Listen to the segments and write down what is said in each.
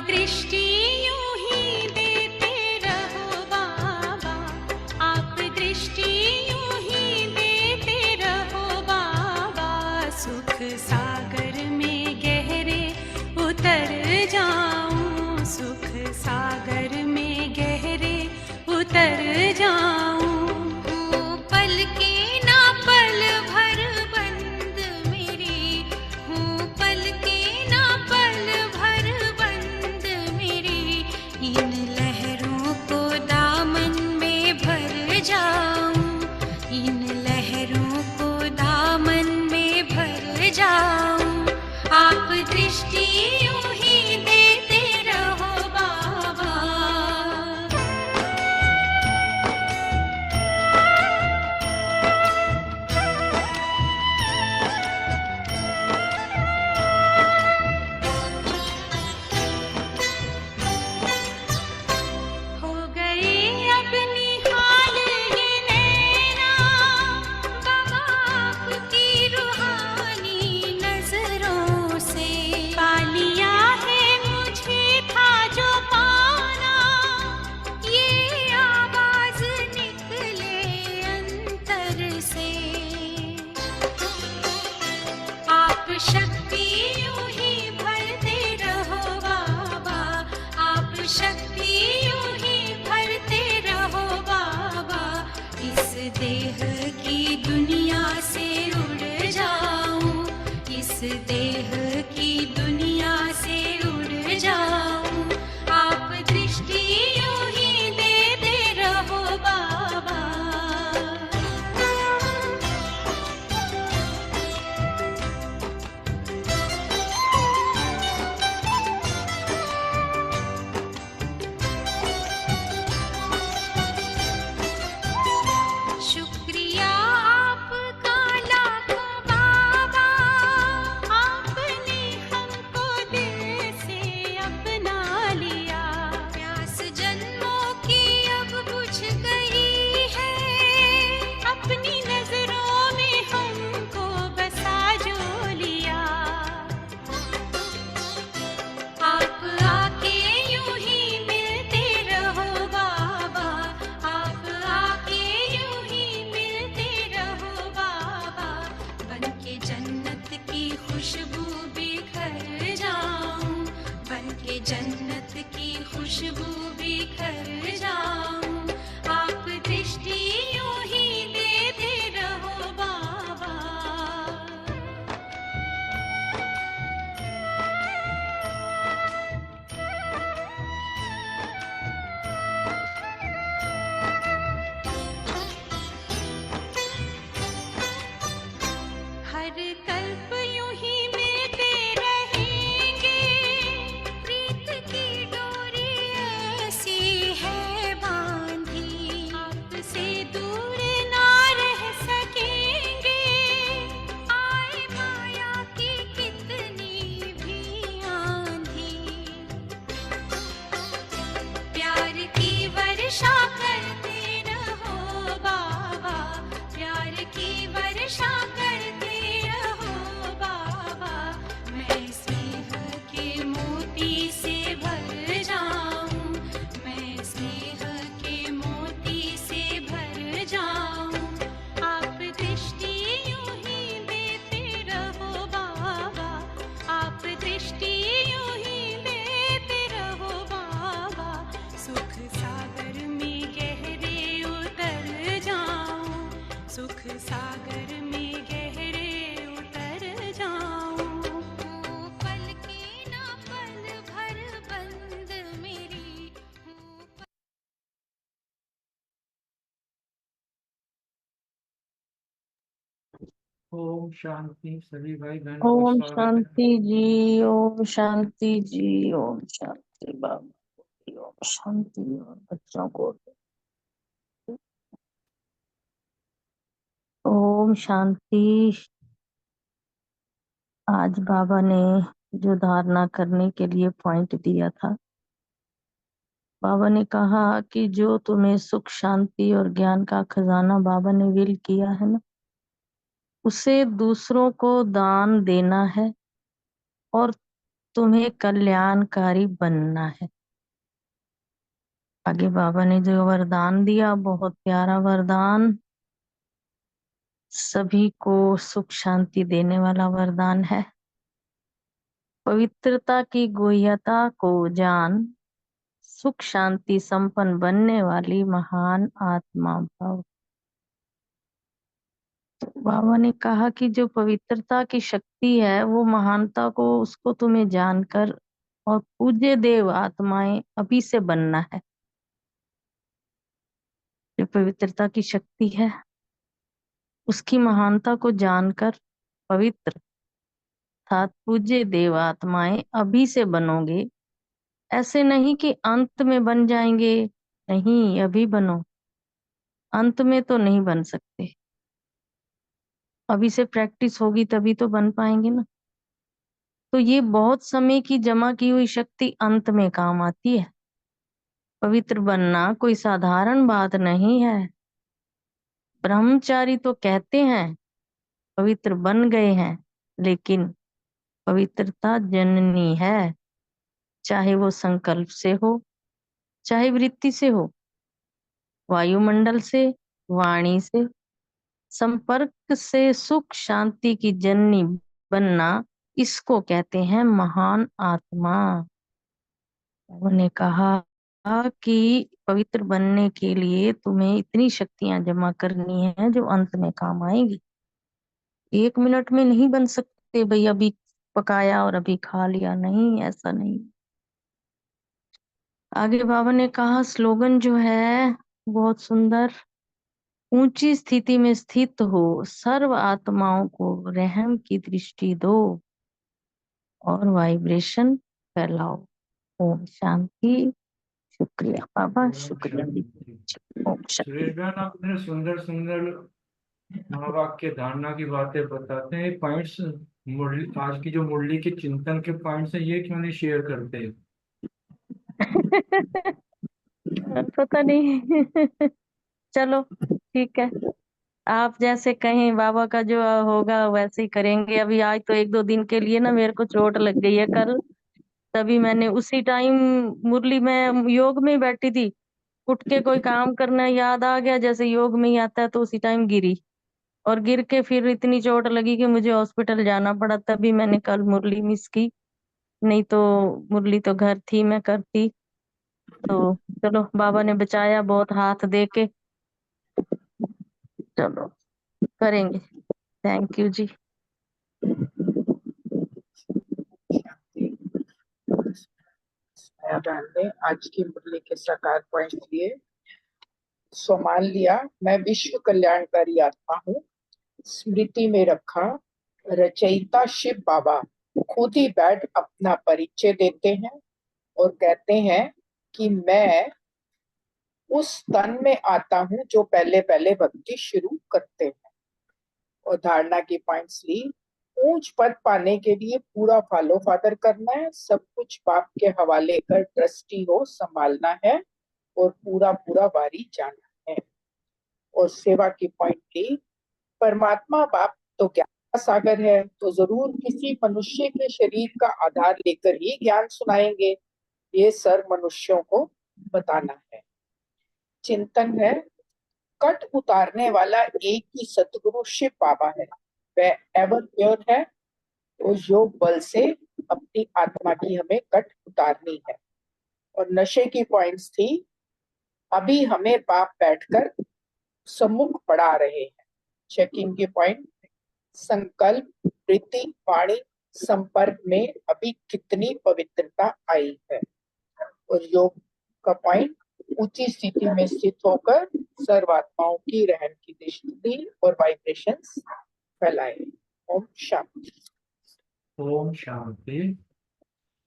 दृष्टि यूं ही देते रहो बाबा, आप दृष्टि यूं ही देते रहो बाबा। सुख सागर में गहरे उतर जाऊं, सुख सागर में गहरे उतर जाऊं। पल के ना पल भर बंद मेरी हूँ, पल के ना पल भर बंद मेरी। इन लहरों को दामन में भर जाऊं, इन लहरों को दामन में भर जाऊं। आप दृष्टि यूं ही देते रहो बाबा। हो गए अब निहाल ये नैना बाबा आपकी रूहानी नजरों से। पा लिया है मुझे था जो पाना, ये आवाज निकले अंतर से। आप शक्ति यूं ही भरते रहो बाबा, आप शक्ति यूं ही भरते रहो बाबा। इस देह की दुनिया से उड़ जाऊं, इस देह की दुनिया से उड़ जाऊं। आप दृष्टि यूं ही देते रहो बाबा। शुक्रिया आपका लाखों बाबा, आपने हमको दिल से अपना लिया। प्यास जन्मों की अब बुझ गई है, अपनी नजरों में हमको बसा जो लिया। आप आके यूं ही मिलते रहो बाबा, आप आके यूं ही मिलते रहो बाबा। बनके जन्नत की खुशबू बिखर जाऊं, बनके जन्नत की खुशबू बिखर जाऊं। आप दृष्टि यूं ही देते रहो बाबा। हर कल्प यूं ही मिलते रहेंगे, प्रीत की डोरी ऐसी है बांधी। आपसे दूर ना रह सकेंगे, आए माया की कितनी भी आंधी। प्यार की वर्षा करते रहो बाबा, प्यार की वर्षा करते रहो बाबा। मैं स्नेह के मोती से भर जाऊं, मैं स्नेह के मोती से भर जाऊं। आप दृष्टि यूं ही देते रहो बाबा, आप दृष्टि यूं ही देते रहो बाबा। सुख सागर में गहरे उतर जाऊं, सुख सागर में गहरे उतर जाऊं। पल के ना पल भर बंद मेरी हूँ। ओम शांति। सभी भाई बहनों का ओम स्वागत है। शांति जी, ओम शांति जी, ओम शांति बाबा जी, ओम शांति। और बच्चों को ओम शांति। आज बाबा ने जो धारणा करने के लिए पॉइंट दिया था, बाबा ने कहा कि जो तुम्हें सुख शांति और ज्ञान का खजाना बाबा ने विल किया है ना, उसे दूसरों को दान देना है और तुम्हें कल्याणकारी बनना है। आगे बाबा ने जो वरदान दिया, बहुत प्यारा वरदान, सभी को सुख शांति देने वाला वरदान है। पवित्रता की गुह्यता को जान, सुख शांति संपन्न बनने वाली महान आत्मा भव। बाबा ने कहा कि जो पवित्रता की शक्ति है, वो महानता को, उसको तुम्हें जानकर और पूज्य देव आत्माएं अभी से बनना है। जो पवित्रता की शक्ति है, उसकी महानता को जानकर पवित्र अर्थात पूज्य देव आत्माएं अभी से बनोगे। ऐसे नहीं कि अंत में बन जाएंगे, नहीं, अभी बनो। अंत में तो नहीं बन सकते, अभी से प्रैक्टिस होगी तभी तो बन पाएंगे ना। तो ये बहुत समय की जमा की हुई शक्ति अंत में काम आती है। पवित्र बनना कोई साधारण बात नहीं है। ब्रह्मचारी तो कहते हैं पवित्र बन गए हैं, लेकिन पवित्रता जननी है, चाहे वो संकल्प से हो, चाहे वृत्ति से हो, वायुमंडल से, वाणी से, संपर्क से सुख शांति की जननी बनना, इसको कहते हैं महान आत्मा। उन्होंने कहा कि पवित्र बनने के लिए तुम्हें इतनी शक्तियां जमा करनी है जो अंत में काम आएगी। 1 मिनट में नहीं बन सकते भाई, अभी पकाया और अभी खा लिया, नहीं, ऐसा नहीं। आगे बाबा ने कहा स्लोगन जो है बहुत सुंदर, ऊंची स्थिति में स्थित हो, सर्व आत्माओं को रहम की दृष्टि दो और वाइब्रेशन फैलाओ। ओम शांति। शुक्रिया बाबा, शुक्रिया। ओम शांति। सुरेश बहन, आपने सुंदर सुंदर महावाक्य धारणा की बातें बताते हैं। पॉइंट्स मुरली, आज की जो मुरली के चिंतन के पॉइंट्स हैं, ये क्यों नहीं शेयर करते? पता नहीं। चलो ठीक है, आप जैसे कहें, बाबा का जो होगा वैसे ही करेंगे। अभी आज तो 1-2 दिन के लिए ना मेरे को चोट लग गई है कल, तभी मैंने उसी टाइम मुरली में योग में बैठी थी, उठ के कोई काम करना याद आ गया, जैसे योग में ही आता है, तो उसी टाइम गिरी और गिर के फिर इतनी चोट लगी कि मुझे हॉस्पिटल जाना पड़ा। तभी मैंने कल मुरली मिस की, नहीं तो मुरली तो घर थी, मैं करती। तो चलो, बाबा ने बचाया बहुत हाथ दे के। चलो करेंगे। थैंक यू जी। बहन ने आज की मुरली के साकार पॉइंट लिए। सो मान लिया मैं विश्व कल्याणकारी आत्मा हूँ, स्मृति में रखा रचयिता शिव बाबा खुद ही बैठ अपना परिचय देते हैं और कहते हैं कि मैं उस तन में आता हूँ जो पहले पहले भक्ति शुरू करते हैं। और धारणा की पॉइंट्स ली, ऊंच पद पाने के लिए पूरा फॉलो फादर करना है, सब कुछ बाप के हवाले कर ट्रस्टी हो संभालना है और पूरा पूरा वारी जाना है। और सेवा की पॉइंट ली, परमात्मा बाप तो ज्ञान सागर है, तो जरूर किसी मनुष्य के शरीर का आधार लेकर ही ज्ञान सुनाएंगे, ये सर्व मनुष्यों को बताना है। चिंतन है, कट उतारने वाला एक ही सतगुरु शिव बाबा है, वह एवर प्योर है, तो योग बल से अपनी आत्मा की हमें कट उतारनी है। और नशे की पॉइंट्स थी, अभी हमें बाप बैठकर सम्मुख पढ़ा रहे हैं। चेकिंग के पॉइंट, संकल्प, वृत्ति, वाणी, संपर्क में अभी कितनी पवित्रता आई है। और योग का पॉइंट, ऊंची स्थिति में स्थित होकर सर्वात्माओं की रहम की दृष्टि और वाइब्रेशंस फैलाए। ओम शांति। ओम शांति।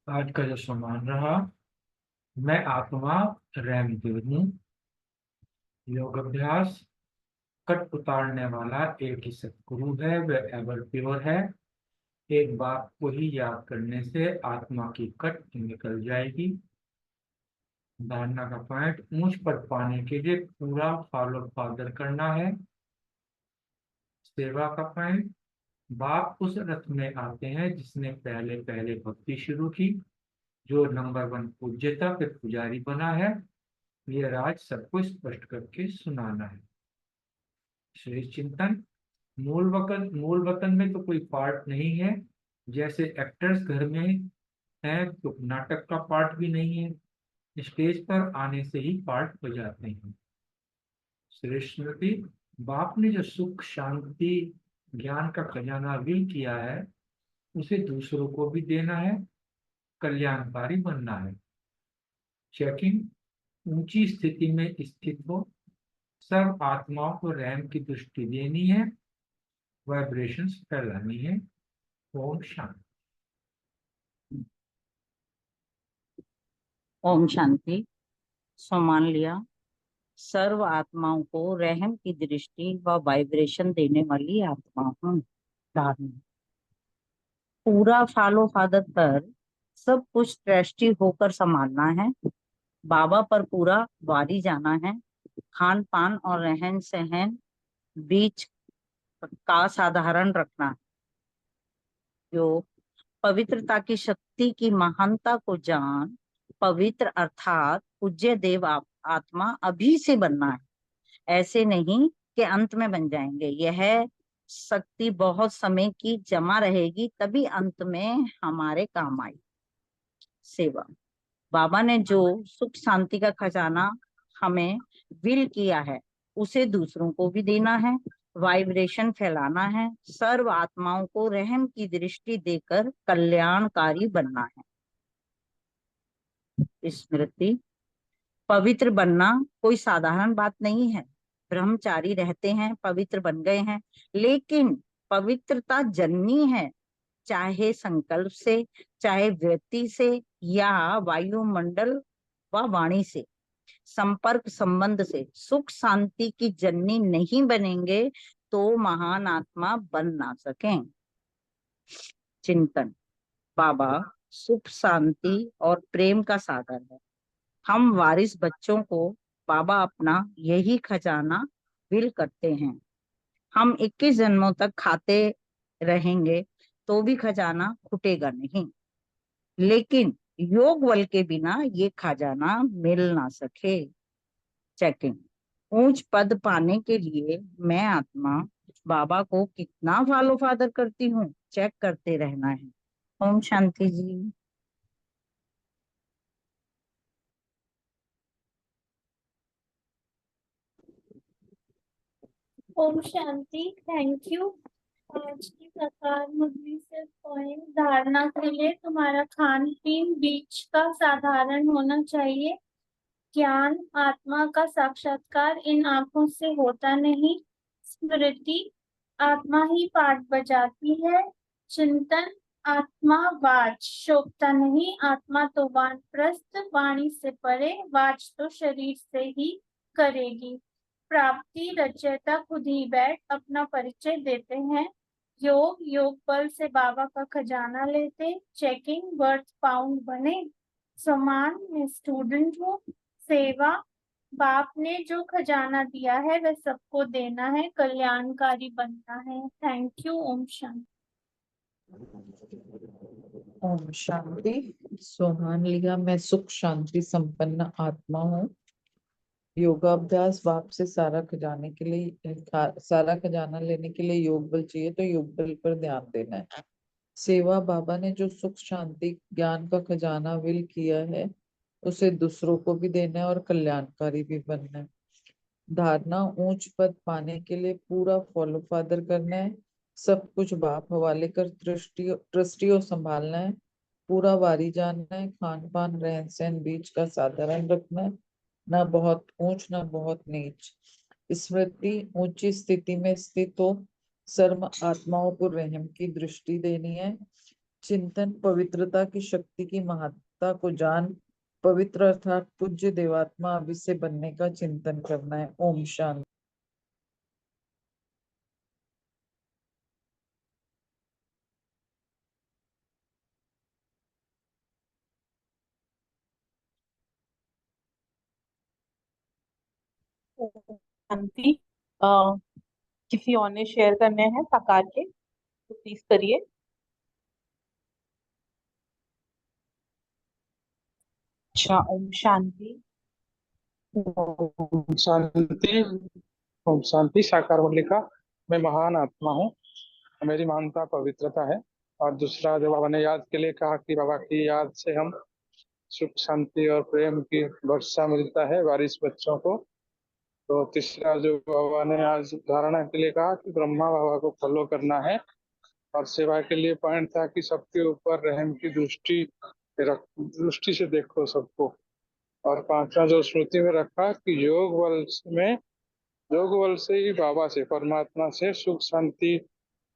आज का जो सम्मान रहा, मैं आत्मा रैमदेव हूँ। योग अभ्यास, कट उतारने वाला एक ही सतगुरु है, वह एवर प्योर है। एक बात को ही याद करने से आत्मा की कट निकल जाएगी। धारणा का पॉइंट, ऊंच पद पाने के लिए पूरा फॉलो फादर करना है। सेवा का पॉइंट, बाप उस रथ में आते हैं जिसने पहले पहले भक्ति शुरू की, जो नंबर 1 पूज्यता फिर पुजारी बना है। ये राज सबको स्पष्ट करके सुनाना है। श्री चिंतन, मूल वतन में तो कोई पार्ट नहीं है। जैसे एक्टर्स घर में है तो नाटक का पार्ट भी नहीं है, स्टेज पर आने से ही पार्ट बजाते हैं। श्री स्मृति, बाप ने जो सुख शांति ज्ञान का खजाना विल किया है, उसे दूसरों को भी देना है, कल्याणकारी बनना है। चेकिंग, ऊंची स्थिति में स्थित हो, सब आत्माओं को रहम की दृष्टि देनी है, वाइब्रेशंस फैलानी है। ओम शांति। ओम शांति। सो मान लिया, सर्व आत्माओं को रहम की दृष्टि व वाइब्रेशन देने वाली आत्मा हूँ। धारणा, पूरा फॉलो फादर पर सब कुछ ट्रस्टी होकर संभालना है। बाबा पर पूरा वारी जाना है। खान पान और रहन सहन बीच का साधारण रखना है। जो पवित्रता की शक्ति की महानता को जान, पवित्र अर्थात पूज्य देव आत्मा अभी से बनना है। ऐसे नहीं कि अंत में बन जाएंगे। यह शक्ति बहुत समय की जमा रहेगी, तभी अंत में हमारे काम आई। सेवा, बाबा ने जो सुख शांति का खजाना हमें विल किया है, उसे दूसरों को भी देना है, वाइब्रेशन फैलाना है, सर्व आत्माओं को रहम की दृष्टि देकर कल्याणकारी बनना है। स्मृति, पवित्र बनना कोई साधारण बात नहीं है। ब्रह्मचारी रहते हैं, पवित्र बन गए हैं, लेकिन पवित्रता जन्मी है, चाहे संकल्प से, चाहे व्यक्ति से, या वायुमंडल व वाणी से, संपर्क संबंध से। सुख शांति की जननी नहीं बनेंगे तो महान आत्मा बन ना सकें। चिंतन, बाबा सुख शांति और प्रेम का सागर है। हम वारिस बच्चों को बाबा अपना यही खजाना विल करते हैं। हम 21 जन्मों तक खाते रहेंगे तो भी खजाना खुटेगा नहीं, लेकिन योग बल के बिना ये खजाना मिल ना सके। चेकिंग, ऊंच पद पाने के लिए मैं आत्मा बाबा को कितना फॉलो फादर करती हूँ, चेक करते रहना है। ओम शांति जी। ओम शांति। Thank you. आज की प्रकार मुरली से पॉइंट, धारणा के लिए तुम्हारा खान पीन बीच का साधारण होना चाहिए। ज्ञान आत्मा का साक्षात्कार इन आंखों से होता नहीं। स्मृति, आत्मा ही पाठ बजाती है। चिंतन, आत्मा वाच शोभता नहीं, आत्मा तो वानप्रस्थ, वाणी से परे, वाच तो शरीर से ही करेगी। प्राप्ति, रचयिता खुद ही बैठ अपना परिचय देते हैं। योग बल से बाबा का खजाना लेते। चेकिंग, वर्थ पाउंड बने। समान, मैं स्टूडेंट हूँ। सेवा, बाप ने जो खजाना दिया है वह सबको देना है, कल्याणकारी बनना है। Thank you. ओम शांति। ओम शांति। मान लिया, मैं सुख शांति संपन्न आत्मा हूँ। योगाभ्यास, बाप से सारा खजाना लेने के लिए योग बल चाहिए, तो योग बल पर ध्यान देना है। सेवा, बाबा ने जो सुख शांति ज्ञान का खजाना विल किया है, उसे दूसरों को भी देना है और कल्याणकारी भी बनना है। धारणा, ऊंच पद पाने के लिए पूरा फॉलो फादर करना है, सब कुछ बाप हवाले कर ट्रस्टियों संभालना है, पूरा वारी जानना है, खान पान रहन सहन बीच का साधारण रखना है, ना बहुत ऊंच ना बहुत नीच। स्मृति, ऊंची स्थिति में स्थित हो, सर्व आत्माओं को रहम की दृष्टि देनी है। चिंतन, पवित्रता की शक्ति की महत्ता को जान, पवित्र अर्थात पूज्य देवात्मा अभी से बनने का चिंतन करना है। ओम शांति। शांति। किसी और ने शेयर करने हैं साकार के? प्लीज करिए। अच्छा, ओम शांति। ओम शांति। ओम शांति। साकार मुरली का मैं महान आत्मा हूँ। मेरी महानता पवित्रता है। और दूसरा जो बाबा ने याद के लिए कहा कि बाबा की याद से हम सुख शांति और प्रेम की वर्षा मिलता है बारिश बच्चों को। तो तीसरा जो बाबा ने आज धारणा के लिए कहा कि ब्रह्मा बाबा को फॉलो करना है। और सेवा के लिए पॉइंट था कि सबके ऊपर रहम की दृष्टि से देखो सबको। और पांचवा जो स्मृति में रखा कि योग बल से ही बाबा से परमात्मा से सुख शांति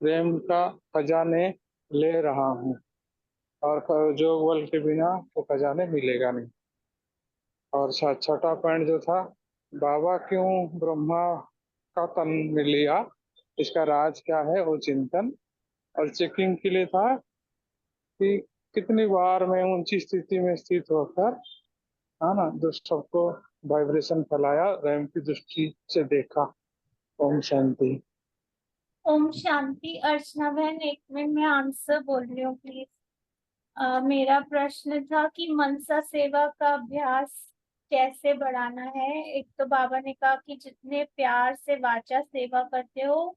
प्रेम का खजाने ले रहा हूँ। और योग बल के बिना वो खजाने मिलेगा नहीं। और छठा पॉइंट जो था, बाबा क्यों ब्रह्मा का तन में लिया, इसका राज क्या है वो चिंतन। और चेकिंग के लिए था कि कितनी बार मैं ऊंची स्थिति में स्थित होकर, है ना, दुष्ट सबको वाइब्रेशन फैलाया, रहम की दृष्टि से देखा। ओम शांति। ओम शांति। अर्चना बहन, एक मिनट में आंसर बोल रही हूँ प्लीज। मेरा प्रश्न था कि मनसा सेवा का अभ्यास कैसे बढ़ाना है। एक तो बाबा ने कहा कि जितने प्यार से वाचा सेवा करते हो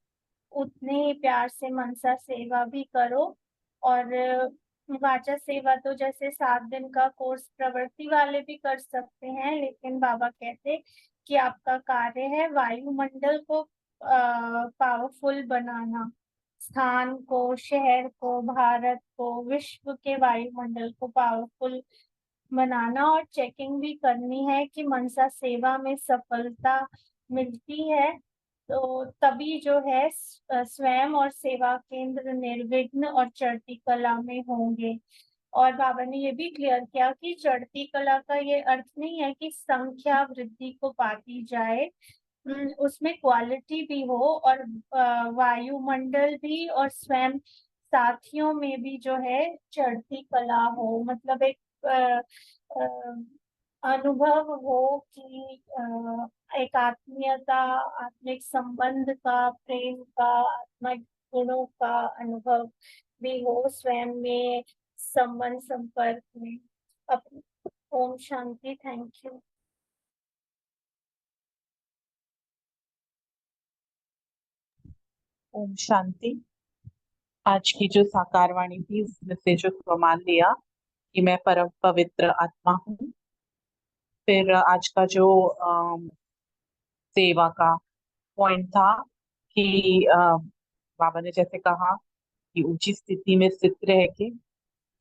उतने ही प्यार से मनसा सेवा भी करो। और वाचा सेवा तो जैसे 7 दिन का कोर्स प्रवृत्ति वाले भी कर सकते हैं, लेकिन बाबा कहते कि आपका कार्य है वायुमंडल को पावरफुल बनाना, स्थान को, शहर को, भारत को, विश्व के वायुमंडल को पावरफुल बनाना। और चेकिंग भी करनी है कि मनसा सेवा में सफलता मिलती है तो तभी जो है स्वयं और सेवा केंद्र निर्विघ्न और चढ़ती कला में होंगे। और बाबा ने ये भी क्लियर किया कि चढ़ती कला का ये अर्थ नहीं है कि संख्या वृद्धि को पाती जाए, उसमें क्वालिटी भी हो और वायुमंडल भी और स्वयं साथियों में भी जो है चढ़ती कला हो। मतलब एक अनुभव हो कि एक आत्मीयता, आत्मिक संबंध का, प्रेम का, आत्मिक गुणों का अनुभव भी हो स्वयं में, संबंध संपर्क में। ओम शांति। Thank you. ओम शांति। आज की जो साकार वाणी थी उसमें से जो प्रमाण लिया कि मैं परम पवित्र आत्मा हूँ। फिर आज का जो सेवा का पॉइंट था कि बाबा ने जैसे कहा कि ऊंची स्थिति में स्थित रह के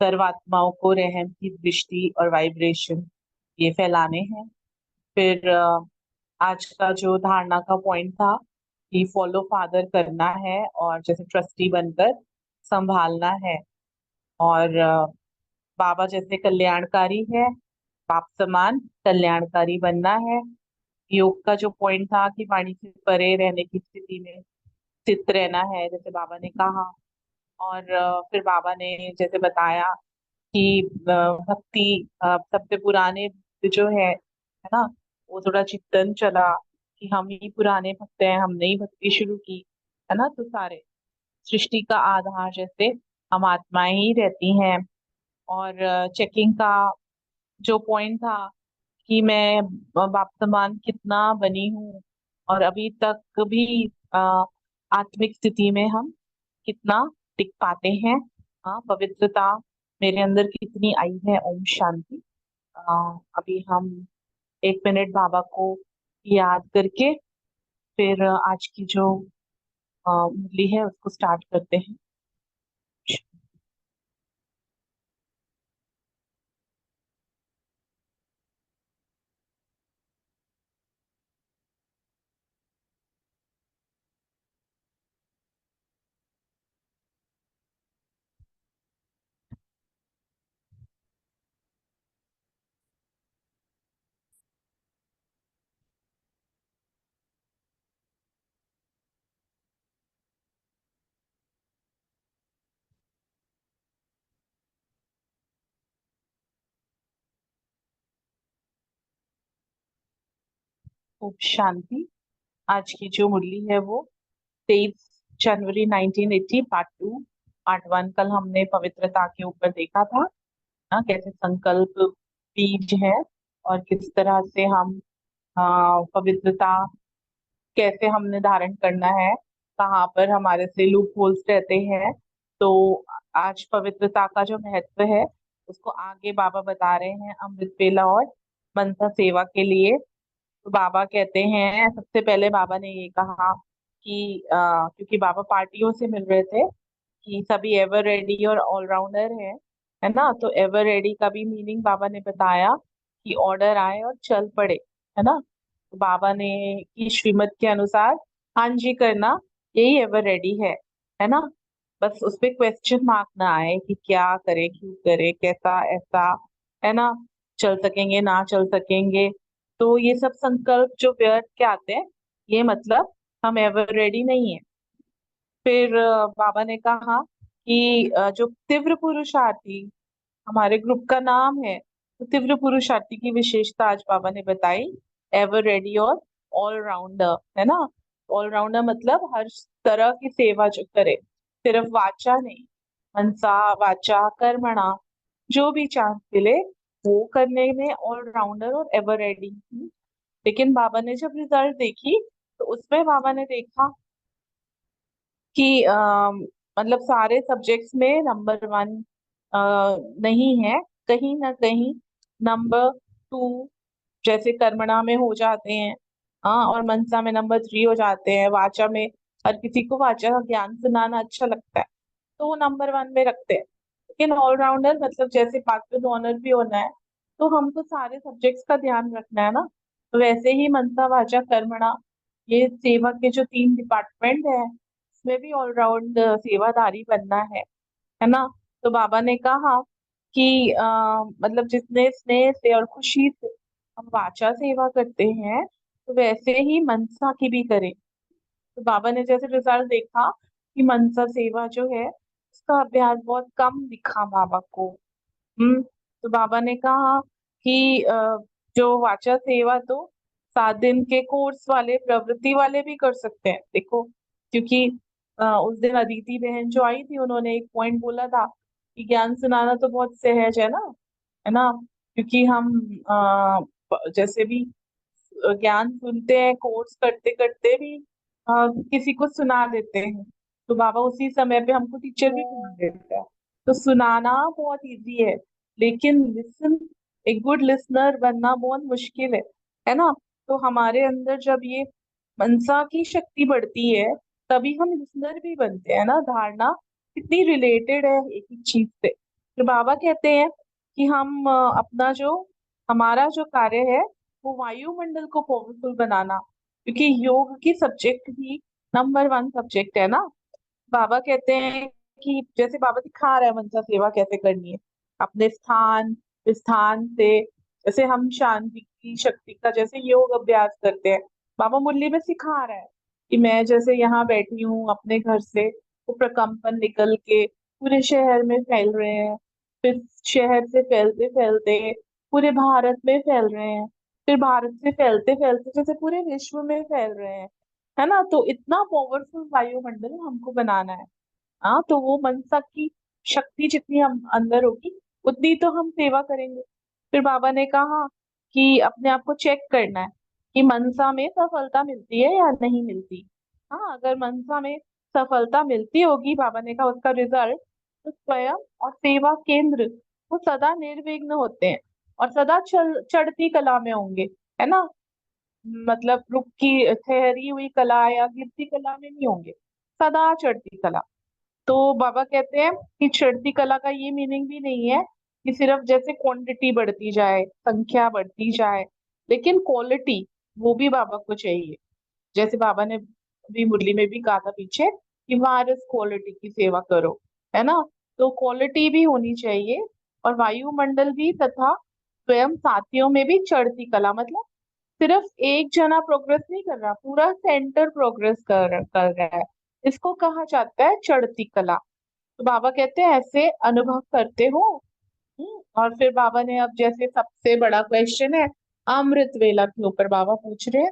सर्वात्माओं को रहम की दृष्टि और वाइब्रेशन ये फैलाने हैं। फिर आज का जो धारणा का पॉइंट था कि फॉलो फादर करना है और जैसे ट्रस्टी बनकर संभालना है। और बाबा जैसे कल्याणकारी है, बाप समान कल्याणकारी बनना है। योग का जो पॉइंट था कि वाणी से परे रहने की स्थिति में स्थित रहना है जैसे बाबा ने कहा। और फिर बाबा ने जैसे बताया कि भक्ति सबसे पुराने जो है ना, वो थोड़ा चिंतन चला कि हम ही पुराने भक्त हैं, हमने ही भक्ति शुरू की है ना। तो सारे सृष्टि का आधार जैसे हम आत्माएं ही रहती हैं। और चेकिंग का जो पॉइंट था कि मैं बाप समान कितना बनी हूँ और अभी तक भी आत्मिक स्थिति में हम कितना टिक पाते हैं। पवित्रता मेरे अंदर कितनी आई है। ओम शांति। अभी हम 1 मिनट बाबा को याद करके फिर आज की जो मुरली है उसको स्टार्ट करते हैं। ओम शांति। आज की जो मुरली है वो 23 जनवरी 1980 पार्ट 2 पार्ट 1 कल हमने पवित्रता के ऊपर देखा था ना, कैसे संकल्प बीज है और किस तरह से हम पवित्रता कैसे हमने धारण करना है, कहाँ पर हमारे से लूप होल्स रहते हैं। तो आज पवित्रता का जो महत्व है उसको आगे बाबा बता रहे हैं अमृत वेला और मनसा सेवा के लिए। तो बाबा कहते हैं, सबसे पहले बाबा ने ये कहा कि क्योंकि बाबा पार्टियों से मिल रहे थे कि सभी एवर रेडी और ऑलराउंडर है ना। तो एवर रेडी का भी मीनिंग बाबा ने बताया कि ऑर्डर आए और चल पड़े, है ना। तो बाबा ने की श्रीमत के अनुसार हाँ जी करना, यही एवर रेडी है ना। बस उस पे क्वेश्चन मार्क ना आए कि क्या करे, क्यों करे, कैसा, ऐसा, है ना, चल सकेंगे ना चल सकेंगे। तो ये सब संकल्प जो व्यर्थ के आते हैं, ये मतलब हम एवर रेडी नहीं है। फिर बाबा ने कहा कि जो तीव्र पुरुषार्थी हमारे ग्रुप का नाम है, तो तीव्र पुरुषार्थी की विशेषता आज बाबा ने बताई, एवर रेडी और ऑलराउंडर, है ना। ऑलराउंडर मतलब हर तरह की सेवा जो करे, सिर्फ वाचा नहीं, मनसा वाचा कर्मणा, जो भी चांस मिले वो करने में ऑलराउंडर और एवर रेडी। लेकिन बाबा ने जब रिजल्ट देखी तो उसमें बाबा ने देखा कि मतलब सारे सब्जेक्ट्स में नंबर 1 नहीं है, कहीं ना कहीं नंबर 2 जैसे कर्मणा में हो जाते हैं, हाँ, और मनसा में नंबर 3 हो जाते हैं। वाचा में हर किसी को वाचा का ज्ञान सुनाना अच्छा लगता है तो वो नंबर 1 में रखते हैं। लेकिन ऑलराउंडर मतलब जैसे पास विद ऑनर भी होना है तो हमको सारे सब्जेक्ट्स का ध्यान रखना है ना। तो वैसे ही मनसा वाचा कर्मणा, ये सेवा के जो 3 डिपार्टमेंट है इसमें भी ऑलराउंड सेवादारी बनना है ना। तो बाबा ने कहा कि मतलब जितने स्नेह से और खुशी से हम वाचा सेवा करते हैं तो वैसे ही मनसा की भी करें। तो बाबा ने जैसे रिजल्ट देखा कि मनसा सेवा जो है उसका अभ्यास बहुत कम दिखा बाबा को। तो बाबा ने कहा कि जो वाचा सेवा तो 7 दिन के कोर्स वाले, प्रवृत्ति वाले भी कर सकते हैं। देखो, क्योंकि उस दिन अदिति बहन जो आई थी उन्होंने एक पॉइंट बोला था कि ज्ञान सुनाना तो बहुत सहज है ना। क्योंकि हम जैसे भी ज्ञान सुनते हैं, कोर्स करते करते भी किसी को सुना देते हैं, तो बाबा उसी समय पे हमको टीचर भी बना देता है। तो सुनाना बहुत इजी है, लेकिन लिसन, एक गुड लिसनर बनना बहुत मुश्किल है ना। तो हमारे अंदर जब ये मनसा की शक्ति बढ़ती है तभी हम लिसनर भी बनते हैं ना। धारणा कितनी रिलेटेड है एक एक चीज से। तो बाबा कहते हैं कि हम अपना जो हमारा जो कार्य है वो वायुमंडल को पावरफुल बनाना, क्योंकि योग की सब्जेक्ट ही नंबर 1 सब्जेक्ट है ना। बाबा कहते हैं कि जैसे बाबा सिखा रहे हैं मनसा सेवा कैसे करनी है, अपने स्थान विस्थान से, जैसे हम शांति की शक्ति का जैसे योग अभ्यास करते हैं, बाबा मुरली में सिखा रहा है कि मैं जैसे यहाँ बैठी हूँ अपने घर से, वो प्रकंपन निकल के पूरे शहर में फैल रहे हैं, फिर शहर से फैलते फैलते पूरे भारत में फैल रहे हैं, फिर भारत से फैलते फैलते जैसे पूरे विश्व में फैल रहे हैं, है ना। तो इतना पावरफुल वायुमंडल हमको बनाना है। हाँ, तो वो मनसा की शक्ति जितनी हम अंदर होगी उतनी तो हम सेवा करेंगे। फिर बाबा ने कहा कि अपने आप को चेक करना है कि मनसा में सफलता मिलती है या नहीं मिलती। हाँ, अगर मनसा में सफलता मिलती होगी, बाबा ने कहा उसका रिजल्ट, तो स्वयं और सेवा केंद्र वो सदा निर्विघ्न होते हैं और सदा चढ़ती कला में होंगे, है ना। मतलब रुकी ठहरी हुई कला या गिरती कला में नहीं होंगे, सदा चढ़ती कला। तो बाबा कहते हैं कि चढ़ती कला का ये मीनिंग भी नहीं है कि सिर्फ जैसे क्वांटिटी बढ़ती जाए, संख्या बढ़ती जाए, लेकिन क्वालिटी वो भी बाबा को चाहिए। जैसे बाबा ने अभी मुरली में भी कहा था पीछे कि वारस क्वालिटी की सेवा करो, है ना। तो क्वालिटी भी होनी चाहिए और वायुमंडल भी, तथा स्वयं साथियों में भी चढ़ती कला, मतलब सिर्फ एक जना प्रोग्रेस नहीं कर रहा, पूरा सेंटर प्रोग्रेस कर रहा है, इसको कहा जाता है चढ़ती कला। तो बाबा कहते हैं ऐसे अनुभव करते हो। और फिर बाबा ने अब जैसे सबसे बड़ा क्वेश्चन है अमृत वेला के ऊपर बाबा पूछ रहे हैं,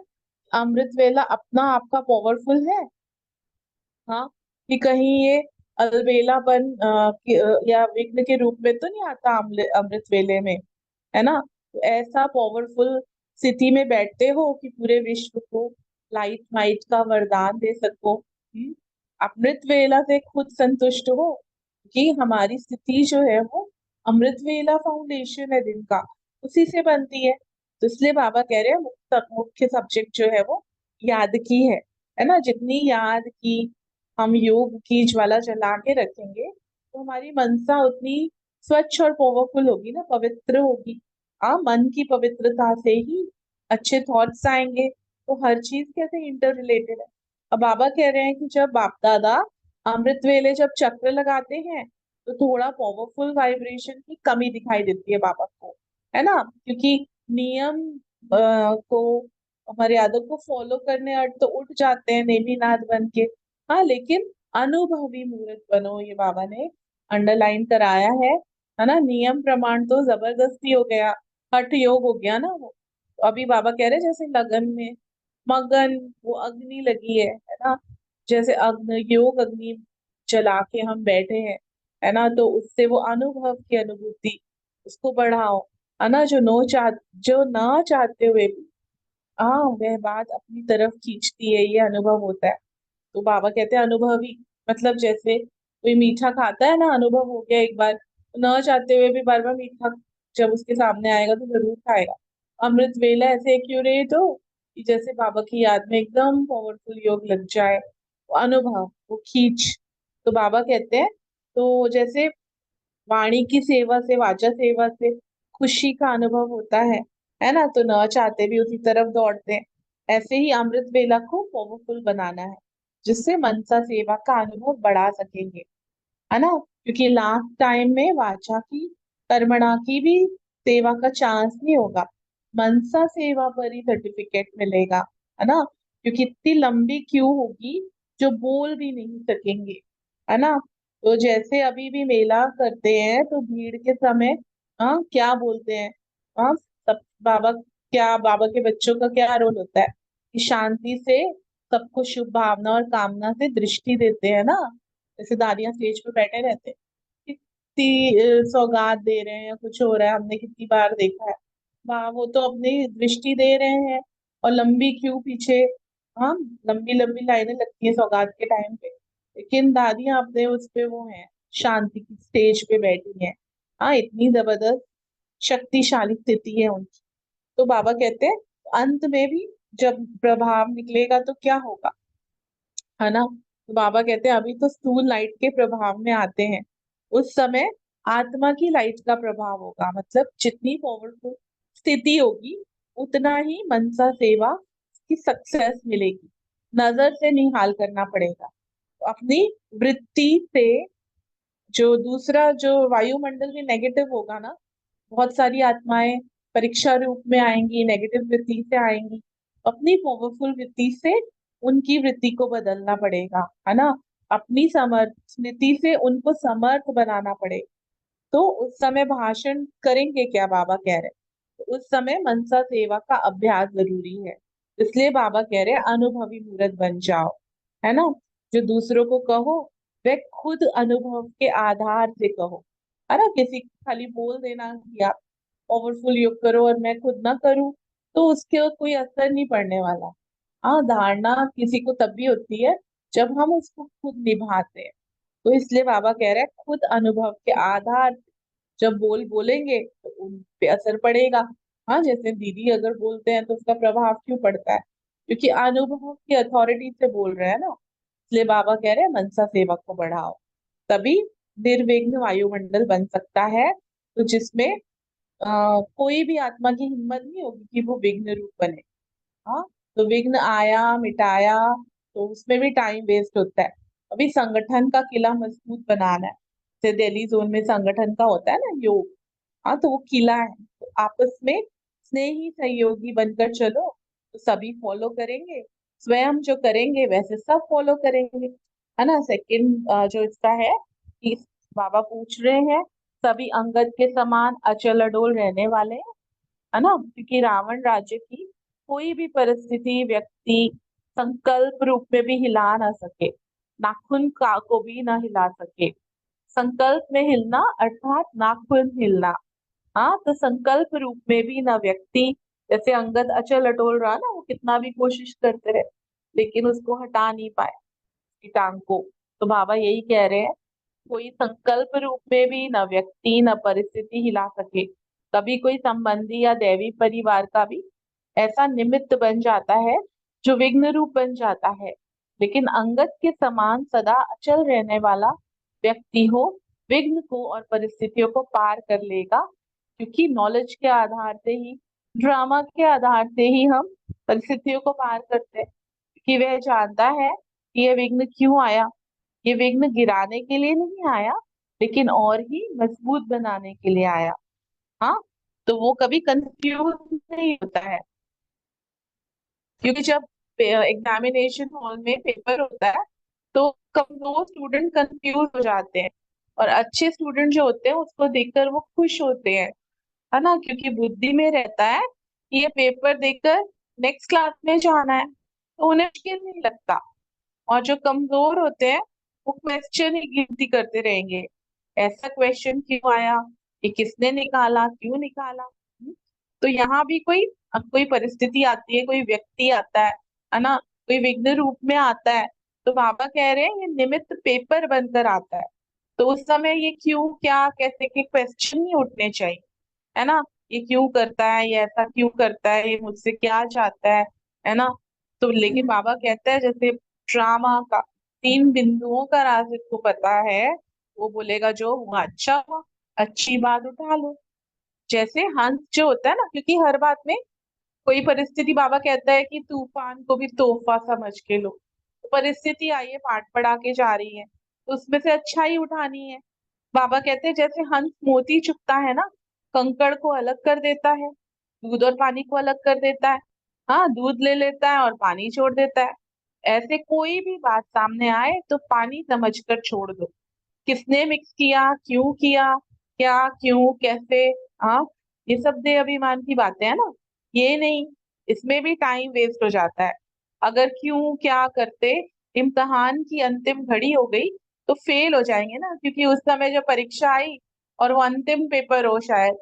अमृत वेला अपना आपका पावरफुल है, हाँ, कि कहीं ये अलबेलापन या विघ्न के रूप में तो नहीं आता अमृत वेले में, है ना। तो ऐसा पावरफुल स्थिति में बैठते हो कि पूरे विश्व को लाइट माइट का वरदान दे सको। अमृत वेला से खुद संतुष्ट हो कि हमारी स्थिति जो है वो अमृत वेला फाउंडेशन है दिन का, उसी से बनती है। तो इसलिए बाबा कह रहे हैं मुख्य सब्जेक्ट जो है वो याद की है ना। जितनी याद की हम योग की ज्वाला जला के रखेंगे तो हमारी मनसा उतनी स्वच्छ और पावरफुल होगी ना, पवित्र होगी। मन की पवित्रता से ही अच्छे थॉट्स आएंगे। तो हर चीज कैसे इंटर रिलेटेड है। अब बाबा कह रहे हैं कि जब बाप दादा अमृत वेले जब चक्र लगाते हैं तो थोड़ा पावरफुल वाइब्रेशन की कमी दिखाई देती है बाबा को, है ना। क्योंकि नियम को मर्यादा को फॉलो करने अर्थ तो उठ जाते हैं नेमीनाथ बन के। हाँ, लेकिन अनुभवी मूर्त बनो, ये बाबा ने अंडरलाइन कराया है ना। नियम प्रमाण तो जबरदस्ती हो गया, हठ योग हो गया ना वो। तो अभी बाबा कह रहे हैं जैसे लगन में मगन वो अग्नि लगी है ना। जैसे योग अग्नि जला के हम बैठे हैं, है ना। तो उससे वो अनुभव की अनुभूति उसको बढ़ाओ, है ना। जो ना चाहते हुए भी वह बात अपनी तरफ खींचती है, ये अनुभव होता है। तो बाबा कहते हैं अनुभवी, मतलब जैसे कोई मीठा खाता है ना, अनुभव हो गया एक बार, न चाहते हुए भी बार बार मीठा जब उसके सामने आएगा तो जरूर खाएगा। अमृत वेला ऐसे एक्यूरेट हो कि जैसे बाबा की याद में एकदम पावरफुल योग लग जाए, वो अनुभव वो खींच। तो बाबा कहते हैं तो जैसे वाणी की सेवा से, वाचा सेवा से खुशी का अनुभव होता है ना। तो न चाहते भी उसी तरफ दौड़ते हैं। ऐसे ही अमृत वेला को पावरफुल बनाना है जिससे मनसा सेवा का अनुभव बढ़ा सकेंगे, है ना। क्योंकि लास्ट टाइम में वाचा की कर्मणा की भी सेवा का चांस नहीं होगा, मनसा सेवा पर ही सर्टिफिकेट मिलेगा, है ना। क्योंकि इतनी लंबी क्यू होगी जो बोल भी नहीं सकेंगे, है ना। तो जैसे अभी भी मेला करते हैं तो भीड़ के समय क्या बोलते हैं, सब बाबा के बच्चों का क्या रोल होता है कि शांति से सबको शुभ भावना और कामना से दृष्टि देते हैं ना। जैसे दादियां स्टेज पे बैठे रहते हैं, कितनी सौगात दे रहे हैं या कुछ हो रहा है, हमने कितनी बार देखा है। वाह, वो तो अपनी दृष्टि दे रहे हैं और लंबी क्यू पीछे, हाँ, लंबी लंबी लाइनें लगती है सौगात के टाइम पे। लेकिन दादियां अपने उस पे वो हैं, शांति की स्टेज पे बैठी हैं। हाँ, इतनी जबरदस्त शक्तिशाली स्थिति है उनकी। तो बाबा कहते हैं अंत में भी जब प्रभाव निकलेगा तो क्या होगा, है ना। तो बाबा कहते हैं अभी तो स्थूल लाइट के प्रभाव में आते हैं, उस समय आत्मा की लाइट का प्रभाव होगा। मतलब जितनी पावरफुल स्थिति होगी उतना ही मनसा सेवा की सक्सेस मिलेगी। नजर से निहाल करना पड़ेगा। तो अपनी वृत्ति से जो दूसरा जो वायुमंडल में नेगेटिव होगा ना, बहुत सारी आत्माएं परीक्षा रूप में आएंगी, नेगेटिव वृत्ति से आएंगी। अपनी पावरफुल वृत्ति से उनकी वृत्ति को बदलना पड़ेगा, है ना। अपनी स्मृति से उनको समर्थ बनाना पड़ेगा। तो उस समय भाषण करेंगे क्या, बाबा कह रहे हैं तो उस समय मनसा सेवा का अभ्यास जरूरी है। इसलिए बाबा कह रहे हैं अनुभवी मूर्त बन जाओ, है ना। जो दूसरों को कहो वह खुद अनुभव के आधार से कहो, है ना। किसी को खाली बोल देना कि आप पावरफुल योग करो और मैं खुद ना करूं तो उसके कोई असर नहीं पड़ने वाला। धारणा किसी को तब भी होती है जब हम उसको खुद निभाते हैं। तो इसलिए बाबा कह रहे हैं खुद अनुभव के आधार पे जब बोलेंगे तो उन पे असर पड़ेगा। जैसे दीदी अगर बोलते हैं तो उसका प्रभाव क्यों पड़ता है, क्योंकि अनुभव की अथॉरिटी से बोल रहे हैं ना। इसलिए बाबा कह रहे हैं मनसा सेवा को बढ़ाओ, तभी निर्विघ्न वायुमंडल बन सकता है। तो जिसमें कोई भी आत्मा की हिम्मत नहीं होगी कि वो विघ्न रूप बने। हाँ, तो विघ्न आया मिटाया तो उसमें भी टाइम वेस्ट होता है। अभी संगठन का किला मजबूत बनाना है, जैसे दिल्ली जोन में संगठन का होता है ना योग। तो वो किला है, तो आपस में स्नेही सहयोगी बनकर चलो तो सभी फॉलो करेंगे। स्वयं जो करेंगे वैसे सब फॉलो करेंगे, है ना। सेकंड जो इसका है कि बाबा पूछ रहे हैं सभी अंगद के समान अचल अडोल रहने वाले हैं, है ना। क्योंकि रावण राज्य की कोई भी परिस्थिति व्यक्ति संकल्प रूप में भी हिला ना सके। नाखून का को भी न हिला सके। संकल्प में हिलना अर्थात नाखून हिलना। हाँ, तो संकल्प रूप में भी न व्यक्ति, जैसे अंगद अचल अटोल रहा ना, वो कितना भी कोशिश करते रहे लेकिन उसको हटा नहीं पाए की टांग को। तो बाबा यही कह रहे हैं, कोई संकल्प रूप में भी न व्यक्ति न परिस्थिति हिला सके। कभी कोई संबंधी या दैवी परिवार का भी ऐसा निमित्त बन जाता है जो विघ्न रूप बन जाता है, लेकिन अंगद के समान सदा अचल रहने वाला व्यक्ति हो, विघ्न को और परिस्थितियों को पार कर लेगा, क्योंकि नॉलेज के आधार से ही, ड्रामा के आधार से ही हम परिस्थितियों को पार करते हैं, कि वह जानता है कि यह विघ्न क्यों आया। ये विघ्न गिराने के लिए नहीं आया, लेकिन और ही मजबूत बनाने के लिए आया। हाँ, तो वो कभी कंफ्यूज नहीं होता है, क्योंकि जब एग्जामिनेशन हॉल में पेपर होता है तो कमजोर स्टूडेंट कंफ्यूज हो जाते हैं, और अच्छे स्टूडेंट जो होते हैं उसको देखकर वो खुश होते हैं, है ना, क्योंकि बुद्धि में रहता है कि ये पेपर देकर नेक्स्ट क्लास में जाना है, तो उन्हें मुश्किल नहीं लगता। और जो कमजोर होते हैं वो क्वेश्चन ही गिनती करते रहेंगे, ऐसा क्वेश्चन क्यों आया, ये किसने निकाला, क्यों निकाला। तो यहाँ भी कोई परिस्थिति आती है, कोई व्यक्ति आता है ना, कोई विघ्न रूप में आता है, तो बाबा कह रहे हैं ये निमित्त पेपर बनकर आता है। तो उस समय ये क्यों, क्या, कैसे के क्वेश्चन नहीं उठने चाहिए, है ना। ये क्यों करता है, ये ऐसा क्यों करता है, ये मुझसे क्या चाहता है ना। तो लेकिन बाबा कहता है जैसे ड्रामा का 3 बिंदुओं का राज इसको पता है, वो बोलेगा जो हुआ अच्छा हुआ, अच्छी बात उठा लो। जैसे हंस जो होता है ना, क्योंकि हर बात में कोई परिस्थिति, बाबा कहता है कि तूफान को भी तोहफा समझ के लो। तो परिस्थिति आई है, पाठ पढ़ा के जा रही है, तो उसमें से अच्छा ही उठानी है। बाबा कहते हैं जैसे हंस मोती चुगता है ना, कंकड़ को अलग कर देता है, दूध और पानी को अलग कर देता है। हाँ, दूध ले लेता है और पानी छोड़ देता है। ऐसे कोई भी बात सामने आए तो पानी समझकर छोड़ दो, किसने मिक्स किया, क्यों किया, क्या, क्यों, कैसे। हाँ, ये सब दे अभिमान की बातें है ना, ये नहीं, इसमें भी टाइम वेस्ट हो जाता है। अगर क्यों क्या करते इम्तिहान की अंतिम घड़ी हो गई तो फेल हो जाएंगे ना, क्योंकि उस समय जब परीक्षा आई और वो अंतिम पेपर हो शायद,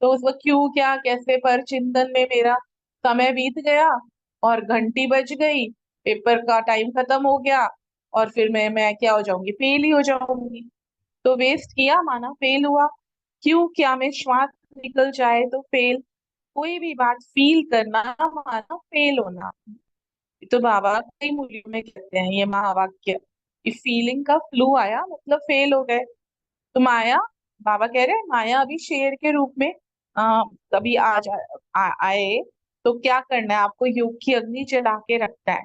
तो उस वक्त क्यों क्या कैसे पर चिंतन में मेरा समय बीत गया और घंटी बज गई, पेपर का टाइम खत्म हो गया, और फिर मैं क्या हो जाऊंगी, फेल ही हो जाऊंगी। तो वेस्ट किया माना फेल हुआ। क्यों क्या में श्वास निकल जाए तो फेल। कोई भी बात फील करना माना फेल होना। तो बाबा कई मूल्यों में कहते हैं ये महावाक्य, कि फीलिंग का फ्लू आया मतलब फेल हो गए। तो माया, बाबा कह रहे हैं माया अभी शेर के रूप में कभी आए तो क्या करना है आपको, योग की अग्नि जला के रखना है,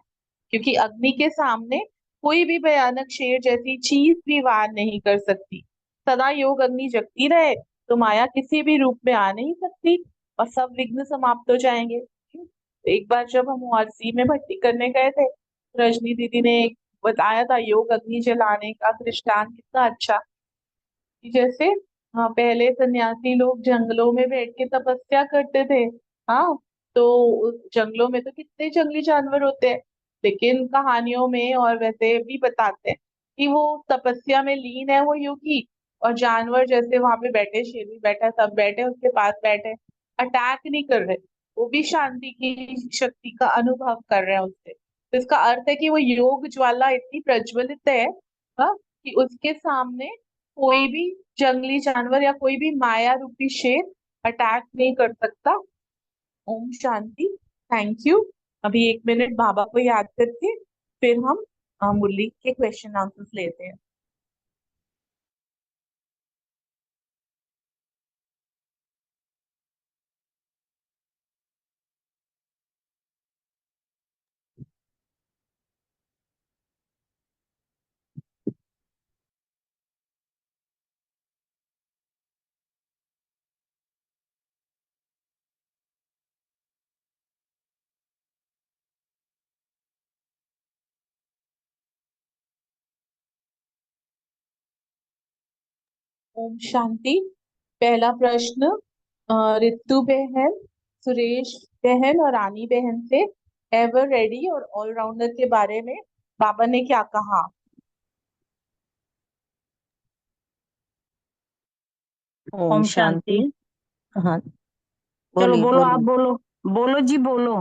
क्योंकि अग्नि के सामने कोई भी भयानक शेर जैसी चीज भी वार नहीं कर सकती। सदा योग अग्नि जगती रहे तो माया किसी भी रूप में आ नहीं सकती और सब विघ्न समाप्त हो जाएंगे। एक बार जब हम ओआरसी में भर्ती करने गए थे, रजनी दीदी ने एक बताया था योग अग्नि जलाने का दृष्टांत, कितना अच्छा। कि जैसे हाँ, पहले सन्यासी लोग जंगलों में बैठ के तपस्या करते थे। हाँ, तो उस जंगलों में तो कितने जंगली जानवर होते हैं, लेकिन कहानियों में और वैसे भी बताते हैं कि वो तपस्या में लीन है वो योगी, और जानवर जैसे वहां पे बैठे, शेर भी बैठा, सब बैठे उसके पास बैठे, अटैक नहीं कर रहे, वो भी शांति की शक्ति का अनुभव कर रहे हैं उससे। तो इसका अर्थ है कि वो योग ज्वाला इतनी प्रज्वलित है, हाँ, कि उसके सामने कोई भी जंगली जानवर या कोई भी माया रूपी शेर अटैक नहीं कर सकता। ओम शांति। Thank you. अभी 1 मिनट बाबा को याद करके फिर हम मुरली के क्वेश्चन आंसर्स लेते हैं। ओम शांति। पहला प्रश्न रितु बहन, सुरेश बहन और रानी बहन से, एवर रेडी और ऑलराउंडर के बारे में बाबा ने क्या कहा। ओम शांति। हाँ, चलो बोलिए बोलो, आप बोलिए। बोलो, बोलो जी बोलो।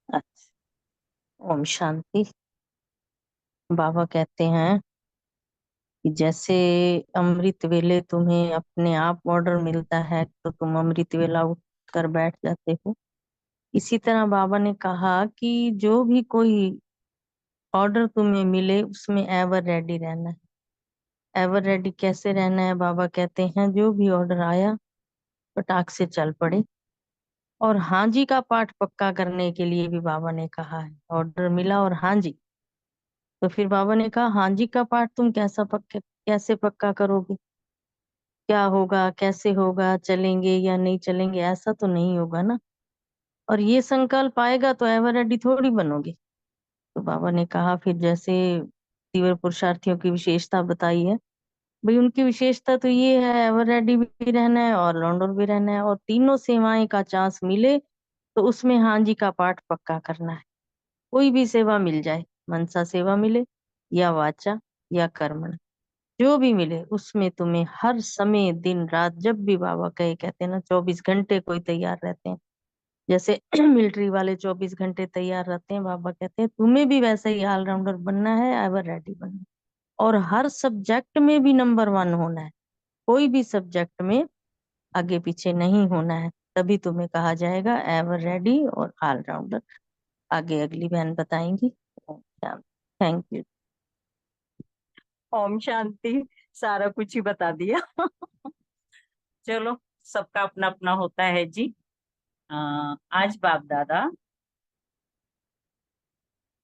अच्छा, ओम शांति। बाबा कहते हैं कि जैसे अमृत वेले तुम्हें अपने आप ऑर्डर मिलता है तो तुम अमृत वेला उठ कर बैठ जाते हो, इसी तरह बाबा ने कहा कि जो भी कोई ऑर्डर तुम्हें मिले उसमें एवर रेडी रहना है। एवर रेडी कैसे रहना है? बाबा कहते हैं जो भी ऑर्डर आया फटाक से चल पड़े। और हाँ जी का पाठ पक्का करने के लिए भी बाबा ने कहा है। ऑर्डर मिला और हाँ जी, तो फिर बाबा ने कहा हाँ जी का पाठ तुम कैसे पक्का करोगे? क्या होगा, कैसे होगा, चलेंगे या नहीं चलेंगे, ऐसा तो नहीं होगा ना। और ये संकल्प आएगा तो एवर रेडी थोड़ी बनोगे। तो बाबा ने कहा फिर जैसे तीव्र पुरुषार्थियों की विशेषता बताई है, भाई उनकी विशेषता तो ये है, एवर रेडी भी रहना है और लॉन्डर भी रहना है, और तीनों सेवाएं का चांस मिले तो उसमें हाँ जी का पाठ पक्का करना है। कोई भी सेवा मिल जाए, मनसा सेवा मिले या वाचा या कर्मण, जो भी मिले उसमें तुम्हें हर समय दिन रात जब भी बाबा कहे, कहते हैं ना 24 घंटे कोई तैयार रहते हैं, जैसे मिलिट्री वाले 24 घंटे तैयार रहते हैं, बाबा कहते हैं तुम्हें भी वैसे ही ऑलराउंडर बनना है, एवर रेडी बनना है। और हर सब्जेक्ट में भी नंबर 1 होना है, कोई भी सब्जेक्ट में आगे पीछे नहीं होना है, तभी तुम्हें कहा जाएगा एवर रेडी और ऑलराउंडर। आगे अगली बहन बताएंगी। Thank you. ओम शांति। सारा कुछ ही बता दिया। चलो, सबका अपना अपना होता है जी। आज बाप दादा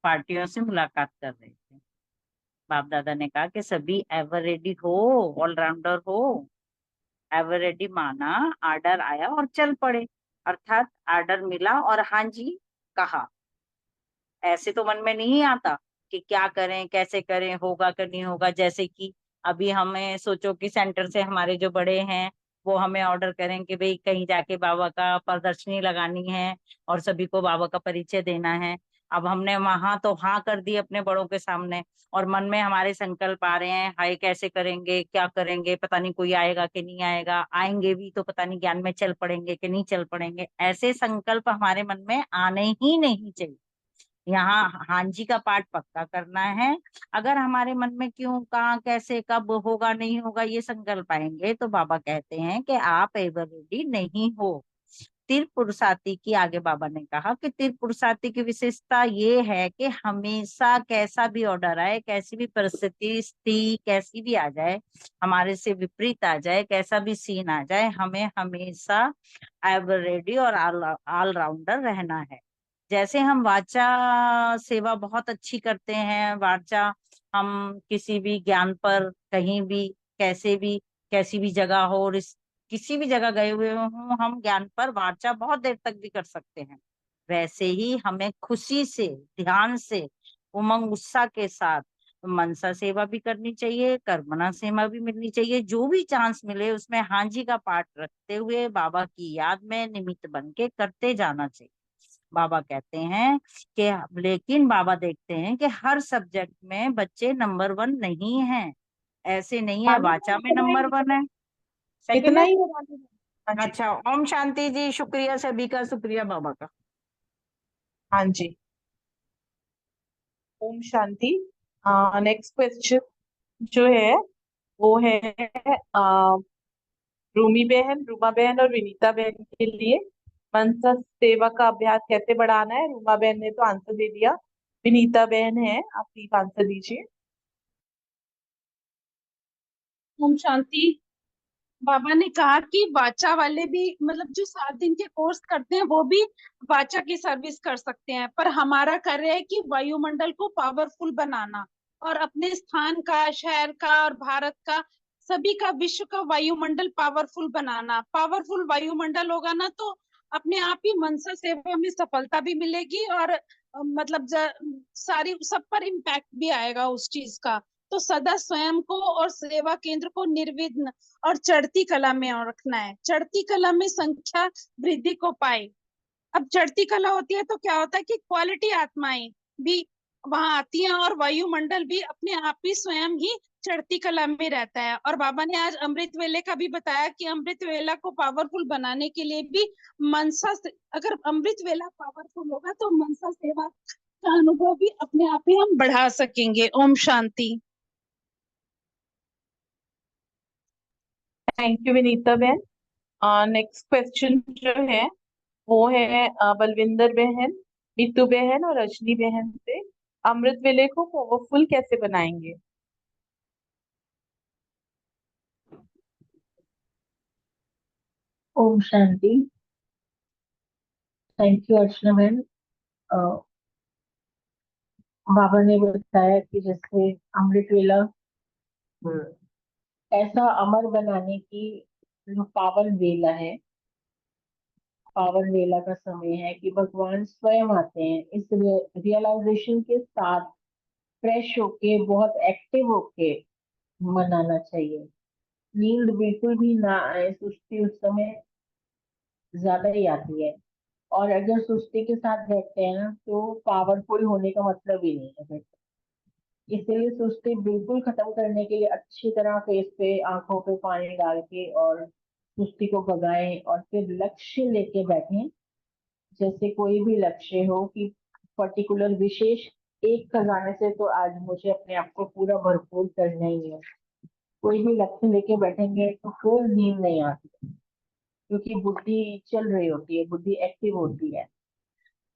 पार्टियों से मुलाकात कर रहे थे। बाप दादा ने कहा कि सभी एवर रेडी हो, ऑलराउंडर हो। एवर रेडी माना आर्डर आया और चल पड़े, अर्थात आर्डर मिला और हाँ जी कहा। ऐसे तो मन में नहीं आता कि क्या करें, कैसे करें, होगा कि नहीं होगा। जैसे कि अभी हमें सोचो कि सेंटर से हमारे जो बड़े हैं वो हमें ऑर्डर करें कि भाई कहीं जाके बाबा का प्रदर्शनी लगानी है और सभी को बाबा का परिचय देना है। अब हमने वहां तो हाँ कर दी अपने बड़ों के सामने, और मन में हमारे संकल्प आ रहे हैं, हाय कैसे करेंगे, क्या करेंगे, पता नहीं कोई आएगा कि नहीं आएगा, आएंगे भी तो पता नहीं ज्ञान में चल पड़ेंगे कि नहीं चल पड़ेंगे। ऐसे संकल्प हमारे मन में आने ही नहीं चाहिए। यहाँ हाँ जी का पाठ पक्का करना है। अगर हमारे मन में क्यों, कहाँ, कैसे, कब होगा नहीं होगा ये संकल्प आएंगे तो बाबा कहते हैं कि आप एवर रेडी नहीं हो। त्रिपुरुषार्थी की आगे बाबा ने कहा कि त्रिपुरुषार्थी की विशेषता ये है कि हमेशा कैसा भी ऑर्डर आए, कैसी भी परिस्थिति स्थिति कैसी भी आ जाए, हमारे से विपरीत आ जाए, कैसा भी सीन आ जाए, हमें हमेशा एवर रेडी और ऑलराउंडर रहना है। जैसे हम वाचा सेवा बहुत अच्छी करते हैं, वाचा हम किसी भी ज्ञान पर कहीं भी कैसे भी कैसी भी जगह हो और किसी भी जगह गए हुए हों, हम ज्ञान पर वाचा बहुत देर तक भी कर सकते हैं। वैसे ही हमें खुशी से, ध्यान से, उमंग उत्साह के साथ मनसा सेवा भी करनी चाहिए, कर्मणा सेवा भी मिलनी चाहिए। जो भी चांस मिले उसमें हाँ जी का पाठ रखते हुए बाबा की याद में निमित्त बन के करते जाना चाहिए। बाबा कहते हैं कि लेकिन बाबा देखते हैं कि हर सब्जेक्ट में बच्चे नंबर 1 नहीं हैं। ऐसे नहीं है वाचा में नंबर 1 है, सेकंड इतना है। ही बता दीजिए। हाँ जी। अच्छा, ओम शांति जी, शुक्रिया सभी का, शुक्रिया बाबा का। हाँ जी, ओम शांति। नेक्स्ट क्वेश्चन जो है वो है रूमा बहन और विनीता बहन के लिए। मनसा सेवा का अभ्यास कैसे बढ़ाना है? रूमा बहन ने तो आंसर दे दिया, विनीता बहन है, आप प्लीज आंसर दीजिए। ओम शांति। बाबा ने कहा कि वाचा वाले भी मतलब जो 7 दिन के कोर्स करते हैं वो भी वाचा की सर्विस कर सकते हैं, पर हमारा कार्य है कि वायुमंडल को पावरफुल बनाना और अपने स्थान का, शहर का और भारत का, सभी का, विश्व का वायुमंडल पावरफुल बनाना। पावरफुल वायुमंडल होगा ना तो अपने आप ही मनसा सेवा में सफलता भी मिलेगी और मतलब सारी सब पर इम्पैक्ट भी आएगा उस चीज का। तो सदा स्वयं को और सेवा केंद्र को निर्विघ्न और चढ़ती कला में रखना है। चढ़ती कला में संख्या वृद्धि को पाए। अब चढ़ती कला होती है तो क्या होता है कि क्वालिटी आत्माएं भी वहां आती हैं और वायुमंडल भी अपने आप ही स्वयं ही चढ़ती कला में रहता है। और बाबा ने आज अमृत वेले का भी बताया कि अमृत वेला को पावरफुल बनाने के लिए भी अगर अमृत वेला पावरफुल होगा तो मनसा सेवा का अनुभव भी अपने आप ही हम बढ़ा सकेंगे। ओम शांति। थैंक यू विनीता बहन। नेक्स्ट क्वेश्चन जो है वो है बलविंदर बहन, नीतू बहन और रजनी बहन से। अमृत वेले को पावरफुल कैसे बनाएंगे? ओम शांति। थैंक यू अर्चना बहन। बाबा ने बताया कि जैसे अमृत वेला ऐसा अमर बनाने की जो पावन वेला है, पावन वेला का समय है कि भगवान स्वयं आते हैं। इस रियलाइजेशन के साथ फ्रेश होके, बहुत एक्टिव होके मनाना चाहिए। नींद बिल्कुल भी ना आए, सुस्ती उस समय ज्यादा ही आती है। और अगर सुस्ती के साथ बैठते हैं ना तो पावरफुल होने का मतलब ही नहीं है फिर। इसलिए सुस्ती बिल्कुल खत्म करने के लिए अच्छी तरह फेस पे, आंखों पे पानी डाल के और सुस्ती को भगाएं और फिर लक्ष्य लेके बैठें। जैसे कोई भी लक्ष्य हो कि पर्टिकुलर विशेष एक खजाने से तो आज मुझे अपने आप को पूरा भरपूर करना ही है। कोई भी लक्ष्य लेके बैठेंगे तो फिर नींद नहीं आती, क्योंकि बुद्धि चल रही होती है, बुद्धि एक्टिव होती है।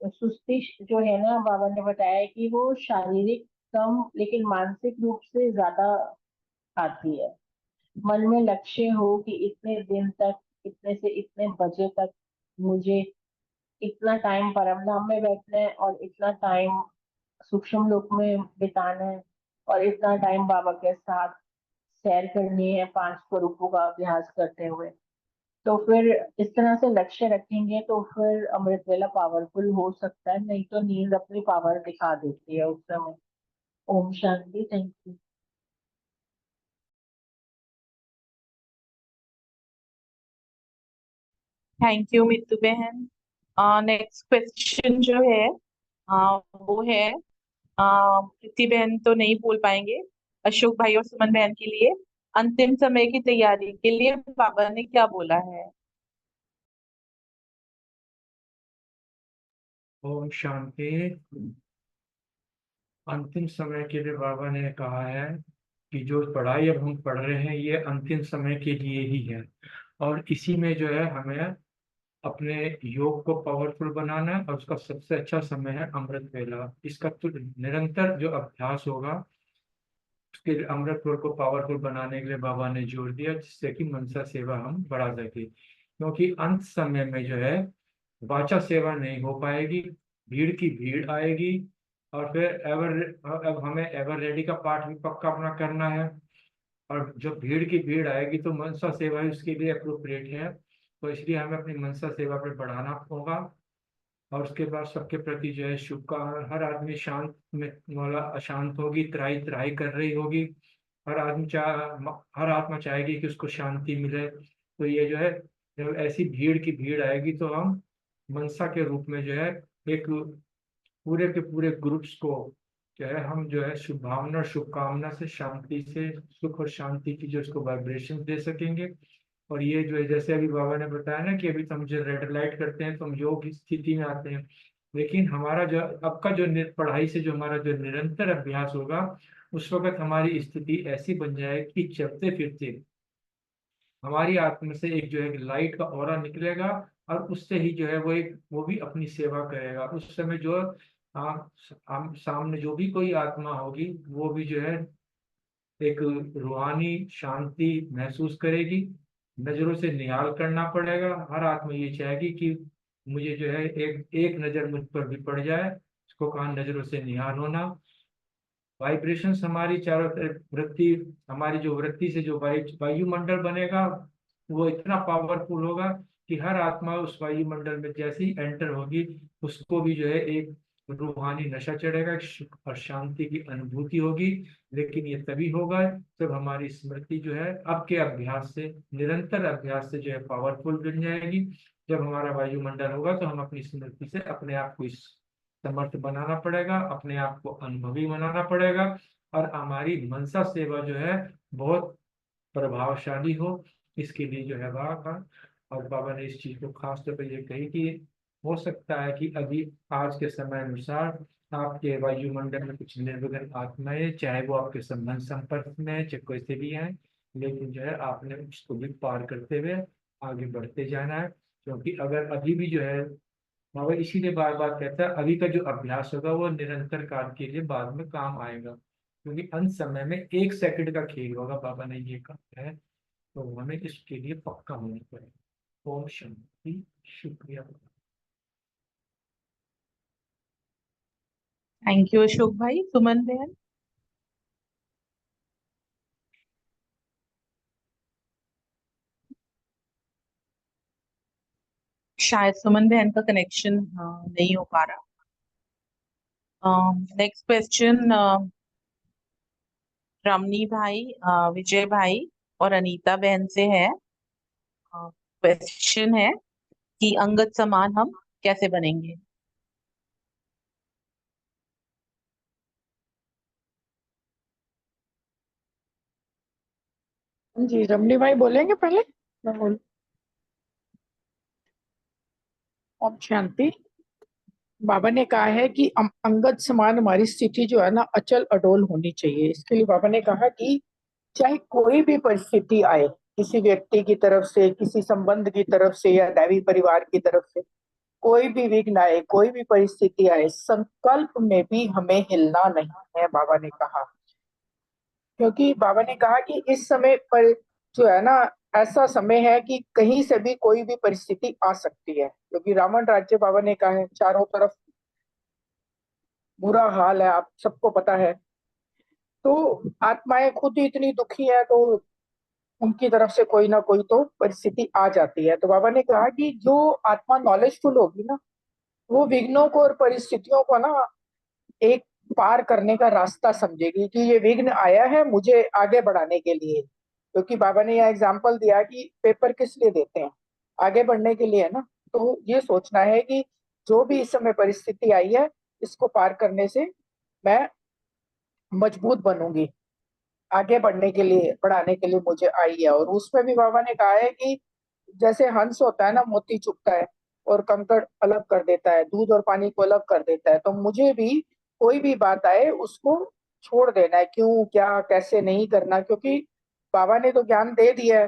तो सुस्ती जो है ना, बाबा ने बताया कि वो शारीरिक कम लेकिन मानसिक रूप से ज्यादा आती है। मन में लक्ष्य हो कि इतने दिन तक, इतने से इतने बजे तक मुझे इतना टाइम परम धाम में बैठना है और इतना टाइम सूक्ष्म लोक में बिताना है और इतना टाइम बाबा के साथ सैर करनी है 5 स्वरूपों का अभ्यास करते हुए। तो फिर इस तरह से लक्ष्य रखेंगे तो फिर अमृत वेला पावरफुल हो सकता है, नहीं तो नींद अपनी पावर दिखा देती है उस समय। ओम शांति। Thank you. Thank you Mittu बहन। नेक्स्ट क्वेश्चन जो है वो है प्रीति बहन तो नहीं बोल पाएंगे, अशोक भाई और सुमन बहन के लिए। अंतिम समय की तैयारी के लिए बाबा ने क्या बोला है? ओम शांति। अंतिम समय के लिए बाबा ने कहा है कि जो पढ़ाई अब हम पढ़ रहे हैं ये अंतिम समय के लिए ही है, और इसी में जो है हमें अपने योग को पावरफुल बनाना है, और उसका सबसे अच्छा समय है अमृत वेला। इसका तो निरंतर जो अभ्यास होगा उसके लिए अमृत वेला को पावरफुल बनाने के लिए बाबा ने जोर दिया, जिससे कि मनसा सेवा हम बढ़ा सके। क्योंकि अंत समय में जो है वाचा सेवा नहीं हो पाएगी, भीड़ की भीड़ आएगी, और फिर अब हमें एवर रेडी का पाठ भी पक्का अपना करना है। और जब भीड़ की भीड़ आएगी तो मनसा सेवा ही उसके लिए अप्रोप्रिएट है। तो इसलिए हमें अपनी मनसा सेवा पे बढ़ाना होगा, और उसके बाद सबके प्रति जो है शुभ का, हर आदमी शांत में वाला अशांत होगी, त्राही त्राही कर रही होगी। हर आत्मा चाहेगी कि उसको शांति मिले। तो ये जो है, जब ऐसी भीड़ की भीड़ आएगी तो हम मनसा के रूप में जो है एक पूरे के पूरे ग्रुप्स को जो है हम जो है शुभ भावना और शुभकामना से, शांति से, सुख और शांति की जो इसको वाइब्रेशन दे सकेंगे। और ये जो है जैसे अभी बाबा ने बताया ना कि अभी तो हम जो रेड लाइट करते हैं तो हम योग की स्थिति में आते हैं, लेकिन हमारा जो अब का जो पढ़ाई से जो हमारा जो निरंतर अभ्यास होगा उस वक्त हमारी स्थिति ऐसी बन जाएगी कि चलते फिरते हमारी आत्मा से एक जो है लाइट का ऑरा निकलेगा, और उससे ही जो है वो भी अपनी सेवा करेगा। उस समय जो सामने जो भी कोई आत्मा होगी वो भी जो है एक रूहानी शांति महसूस करेगी। नजरों से निहाल करना पड़ेगा, हर आत्मा ये चाहेगी कि मुझे जो है एक एक नजर मुझ पर भी पड़ जाए। इसको कहा नजरों से निहाल होना। वाइब्रेशंस हमारी चारों तरफ वृत्ति, हमारी जो वृत्ति से जो वायुमंडल बनेगा वो इतना पावरफुल होगा कि हर आत्मा उस वायुमंडल में जैसे ही एंटर होगी उसको भी जो है एक रूहानी नशा चढ़ेगा, सुख और शांति की अनुभूति होगी। लेकिन ये तभी होगा जब हमारी स्मृति जो है अब के अभ्यास से, निरंतर अभ्यास से जो है पावरफुल बन जाएगी। जब हमारा वायुमंडल होगा तो हम अपनी स्मृति से अपने आप को इस समर्थ बनाना पड़ेगा, अपने आप को अनुभवी बनाना पड़ेगा, और हमारी मनसा सेवा जो है बहुत प्रभावशाली हो, इसके लिए जो है बाबा, और बाबा ने इस चीज को खास तौर पर ये कही कि हो सकता है कि अभी आज के समय अनुसार आपके वायुमंडल में कुछ निर्विघ्न आत्माएं, चाहे वो आपके संबंध संपर्क में है, चाहे कोई से भी है, लेकिन जो है आपने उसको भी पार करते हुए आगे बढ़ते जाना है। क्योंकि अगर अभी भी जो है, बाबा इसीलिए बार बार कहता है, अभी का जो अभ्यास होगा वो निरंतर काल के लिए बाद में काम आएगा, क्योंकि अंत समय में 1 सेकंड का खेल होगा, बाबा ने ये कहा है। तो हमें इसके लिए पक्का होना पड़ेगा। ओम शांति। शुक्रिया। थैंक यू अशोक भाई। सुमन बहन। शायद सुमन बहन का कनेक्शन नहीं हो पा रहा। नेक्स्ट क्वेश्चन रमनी भाई, विजय भाई और अनीता बहन से है। क्वेश्चन है कि अंगद समान हम कैसे बनेंगे। जी, रमणी भाई बोलेंगे पहले, मैं बोल। ओम शांति। बाबा ने कहा है कि अंगद समान हमारी स्थिति जो है ना अचल अडोल होनी चाहिए। इसके लिए बाबा ने कहा कि चाहे कोई भी परिस्थिति आए, किसी व्यक्ति की तरफ से, किसी संबंध की तरफ से या दैवी परिवार की तरफ से, कोई भी विघ्न आए, कोई भी परिस्थिति आए, संकल्प में भी हमें हिलना नहीं है, बाबा ने कहा। क्योंकि बाबा ने कहा कि इस समय पर जो है ना, ऐसा समय है कि कहीं से भी कोई भी परिस्थिति आ सकती है, क्योंकि रावण राज्य, बाबा ने कहा है, चारों तरफ बुरा हाल है, आप सबको पता है। तो आत्माएं खुद ही इतनी दुखी है, तो उनकी तरफ से कोई ना कोई तो परिस्थिति आ जाती है। तो बाबा ने कहा कि जो आत्मा नॉलेजफुल होगी ना, वो विघ्नों को और परिस्थितियों को ना एक पार करने का रास्ता समझेगी कि ये विघ्न आया है मुझे आगे बढ़ाने के लिए। क्योंकि बाबा ने यह एग्जाम्पल दिया कि पेपर किस लिए देते हैं, आगे बढ़ने के लिए है ना। तो ये सोचना है कि जो भी इस समय परिस्थिति आई है, इसको पार करने से मैं मजबूत बनूंगी, आगे बढ़ने के लिए, बढ़ाने के लिए मुझे आई है। और उसमें भी बाबा ने कहा है कि जैसे हंस होता है ना, मोती चुगता है और कंकड़ अलग कर देता है, दूध और पानी को अलग कर देता है, तो मुझे भी कोई भी बात आए उसको छोड़ देना है, क्यों क्या कैसे नहीं करना। क्योंकि बाबा ने तो ज्ञान दे दिया है,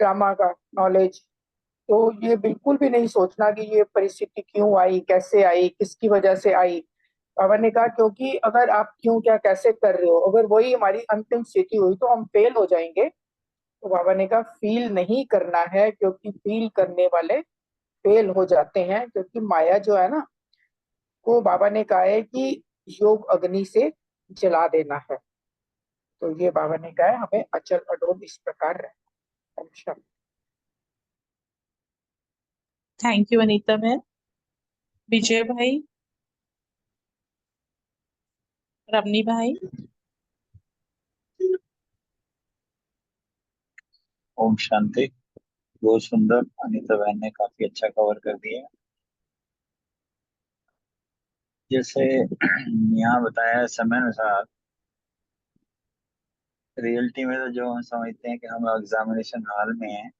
ड्रामा का नॉलेज। तो ये बिल्कुल भी नहीं सोचना कि ये परिस्थिति क्यों आई, कैसे आई, किसकी वजह से आई। बाबा ने कहा क्योंकि अगर आप क्यों क्या कैसे कर रहे हो, अगर वही हमारी अंतिम स्थिति हुई तो हम फेल हो जाएंगे। तो बाबा ने कहा फील नहीं करना है, क्योंकि फील करने वाले फेल हो जाते हैं। क्योंकि माया जो है ना, वो बाबा ने कहा है कि योग अग्नि से जला देना है। तो ये बाबा ने कहा है हमें अचल अडोल इस प्रकार रहना। अच्छा। थैंक यू अनीता बहन। विजय भाई, रमनी भाई। ओम शांति। बहुत सुंदर, अनीता बहन ने काफी अच्छा कवर कर दिया। जैसे यहाँ बताया समय अनुसार, रियलिटी में तो जो हम समझते हैं कि हम एग्जामिनेशन हॉल में हैं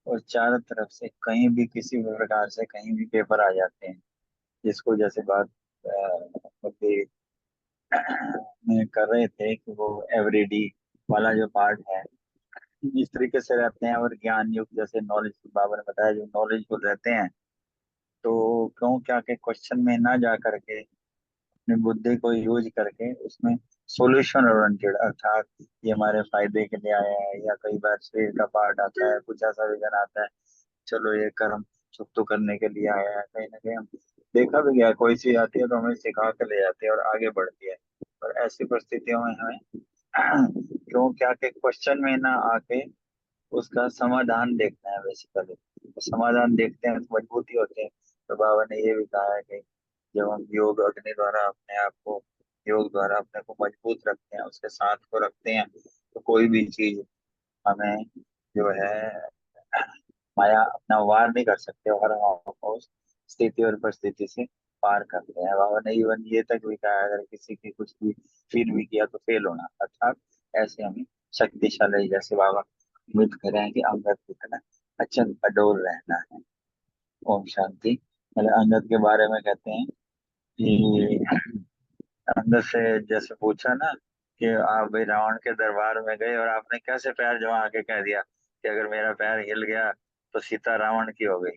और चारों तरफ से कहीं भी किसी भी प्रकार से कहीं भी पेपर आ जाते हैं, जिसको जैसे बात अभी में कर रहे थे कि वो एवरीडी वाला जो पार्ट है, इस तरीके से रहते हैं। और ज्ञान युक्त जैसे नॉलेज, बाबा ने बताया, जो नॉलेजफुल रहते हैं, तो क्यों क्या के क्वेश्चन में ना जा करके अपनी बुद्धि को यूज करके उसमें सॉल्यूशन ओरिएंटेड, अर्थात ये हमारे फायदे के लिए आया है, या कई बार शरीर का पार्ट आता है, कुछ ऐसा विजन आता है, चलो ये कर्म सुख तो करने के लिए आया है। कहीं ना कहीं हम देखा भी गया, कोई चीज आती है तो हमें सिखा के ले जाती है और आगे बढ़ती है। और ऐसी परिस्थितियों में हमें क्यों क्या के क्वेश्चन में ना आके उसका समाधान देखना है बेसिकली। तो समाधान देखते हैं तो मजबूती होते हैं। तो बाबा ने ये भी कहा है कि जब हम योग अग्नि द्वारा अपने आप को, योग द्वारा अपने को मजबूत रखते हैं, उसके साथ को रखते हैं, तो कोई भी चीज हमें जो है माया अपना वार नहीं कर सकते और हम उस स्थिति और परिस्थिति से पार करते हैं। बाबा ने इवन ये तक भी कहा है, अगर किसी की कुछ भी फील भी किया तो फेल होना, अर्थात ऐसे हमें शक्तिशाली, जैसे बाबा उम्मीद कर रहे हैं कि अंगद की तरह अचल अडोल रहना है। ओम शांति। मतलब अंगद के बारे में कहते हैं कि अंदर से जैसे पूछा ना कि आप भाई रावण के दरबार में गए और आपने कैसे पैर जमा के कह दिया कि अगर मेरा पैर हिल गया तो सीता रावण की हो गई।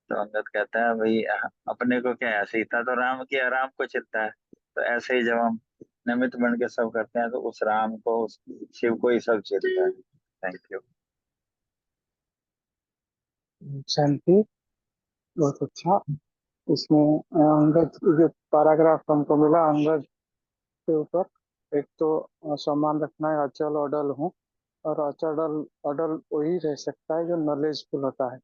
तो अंगद कहता है भाई अपने को क्या है, सीता तो राम की है, राम को चिंता है। तो ऐसे ही जब हम निमित्त बन के सब करते हैं तो उस राम को, उस शिव को ही सब चिंता है। Thank you. शांति। बहुत अच्छा। इसमें अंगद जो पैराग्राफ हमको मिला अंगद के ऊपर, एक तो सम्मान रखना है, अचल अडल हूँ। और अचल अडल वही रह सकता है जो नॉलेजफुल होता है।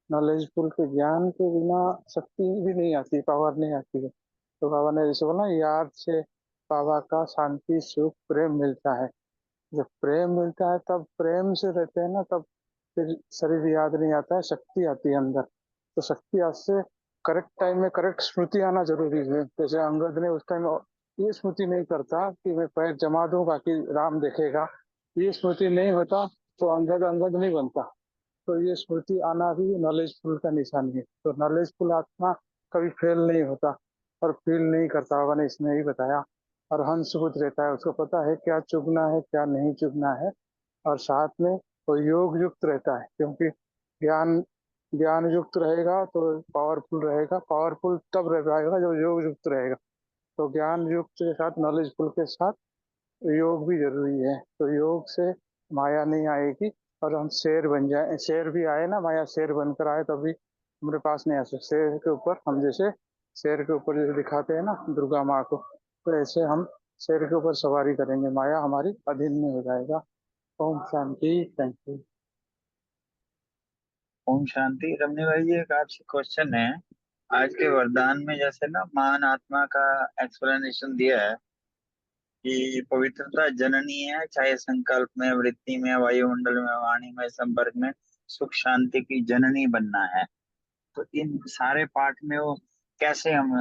नॉलेजफुल के ज्ञान के बिना शक्ति भी नहीं आती, पावर नहीं आती है। तो बाबा ने जैसे बोला, याद से बाबा का शांति सुख प्रेम मिलता है। जब प्रेम मिलता है तब प्रेम से रहते हैं ना, तब फिर शरीर याद नहीं आता है, शक्ति आती है अंदर। तो शक्ति आज से करेक्ट टाइम में करेक्ट स्मृति आना जरूरी है। जैसे अंगद ने उस टाइम ये स्मृति नहीं करता कि मैं पैर जमा दूं बाकी राम देखेगा, ये स्मृति नहीं होता तो अंगद अंगद नहीं बनता। तो ये स्मृति आना भी नॉलेजफुल का निशानी है। तो नॉलेजफुल आत्मा कभी फेल नहीं होता और फील नहीं करता, होगा ने इसमें ही बताया। और हंसबुद्ध रहता है, उसको पता है क्या चुगना है क्या नहीं चुगना है। और साथ में वो योग युक्त रहता है, क्योंकि ज्ञान ज्ञान युक्त रहेगा तो पावरफुल रहेगा। पावरफुल तब रह पाएगा जब योग युक्त रहेगा। तो ज्ञान युक्त के साथ, नॉलेजफुल के साथ योग भी जरूरी है। तो योग से माया नहीं आएगी और हम शेर बन जाए। शेर भी आए ना, माया शेर बनकर आए तभी हमारे पास नहीं आ सकते। शेर के ऊपर हम जैसे शेर के ऊपर जैसे दिखाते हैं ना दुर्गा माँ को, तो ऐसे हम शेर के ऊपर सवारी करेंगे, माया हमारी अधीन में हो जाएगा। ओम शांति। Thank you. ओम शांति। रमनी भाई जी, एक आपसे क्वेश्चन है। आज के वरदान में जैसे ना महान आत्मा का एक्सप्लेनेशन दिया है कि पवित्रता जननी है, चाहे संकल्प में, वृत्ति में, वायुमंडल में, वाणी में, संपर्क में, सुख शांति की जननी बनना है। तो इन सारे पाठ में वो कैसे हम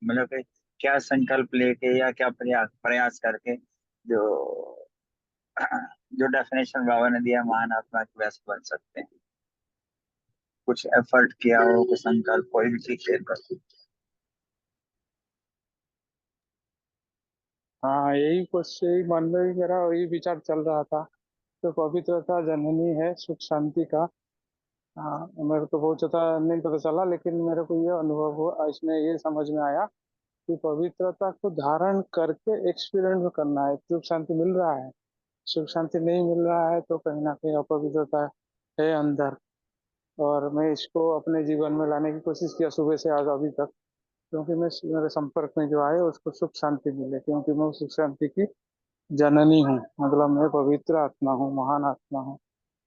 मतलब कि क्या संकल्प लेके या क्या प्रयास प्रयास करके जो जो डेफिनेशन बाबा ने दिया महान आत्मा की, वैसे बन सकते हैं? कुछ एफर्ट किया हो, कुछ संकल्प, कोई भी चीज शेयर कर सकते। हाँ, यही कुछ यही मन में भी मेरा वही विचार चल रहा था। तो पवित्रता जननी है सुख शांति का। हाँ, मेरे को बहुत ज्यादा नहीं पता चला, लेकिन मेरे को ये अनुभव हुआ, इसमें ये समझ में आया कि पवित्रता को धारण करके एक्सपीरियंस करना है। सुख शांति मिल रहा है, सुख शांति नहीं मिल रहा है तो कहीं ना कहीं अपवित्रता है अंदर। और मैं इसको अपने जीवन में लाने की कोशिश किया सुबह से आज अभी तक, क्योंकि मैं मेरे संपर्क में जो आए उसको सुख शांति मिले, क्योंकि मैं सुख शांति की जननी हूँ। मतलब मैं पवित्र आत्मा हूँ, महान आत्मा हूँ।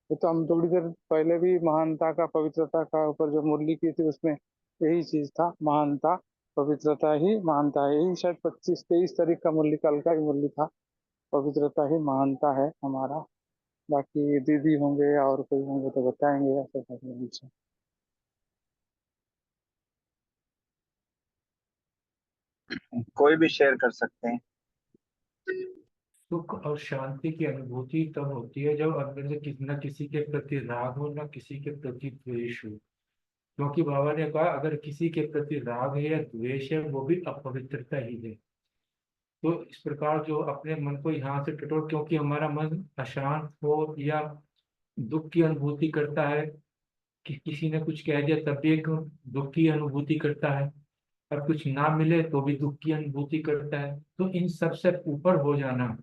ये तो हम थोड़ी देर पहले भी महानता का, पवित्रता का ऊपर जो मुरली की थी उसमें यही चीज था, महानता पवित्रता ही महानता है। यही शायद 25-23 तारीख का मुरली, कल का ही मुरली था। पवित्रता ही महानता है हमारा। बाकी दीदी होंगे या और कोई होंगे तो बताएंगे ऐसा करने। कोई भी शेयर कर सकते हैं। सुख और शांति की अनुभूति तब होती है जब अंदर से किसी न किसी के प्रति राग हो, न किसी के प्रति द्वेष हो। क्योंकि बाबा ने कहा अगर किसी के प्रति राग है या द्वेष है, वो भी अपवित्रता ही है। तो इस प्रकार जो अपने मन को यहाँ से टटोल, क्योंकि हमारा मन अशांत हो या दुख की अनुभूति करता है, कि किसी ने कुछ कह दिया तब भी एक दुख की अनुभूति करता है, और कुछ ना मिले तो भी दुख की अनुभूति करता है। तो इन सब से ऊपर हो जाना,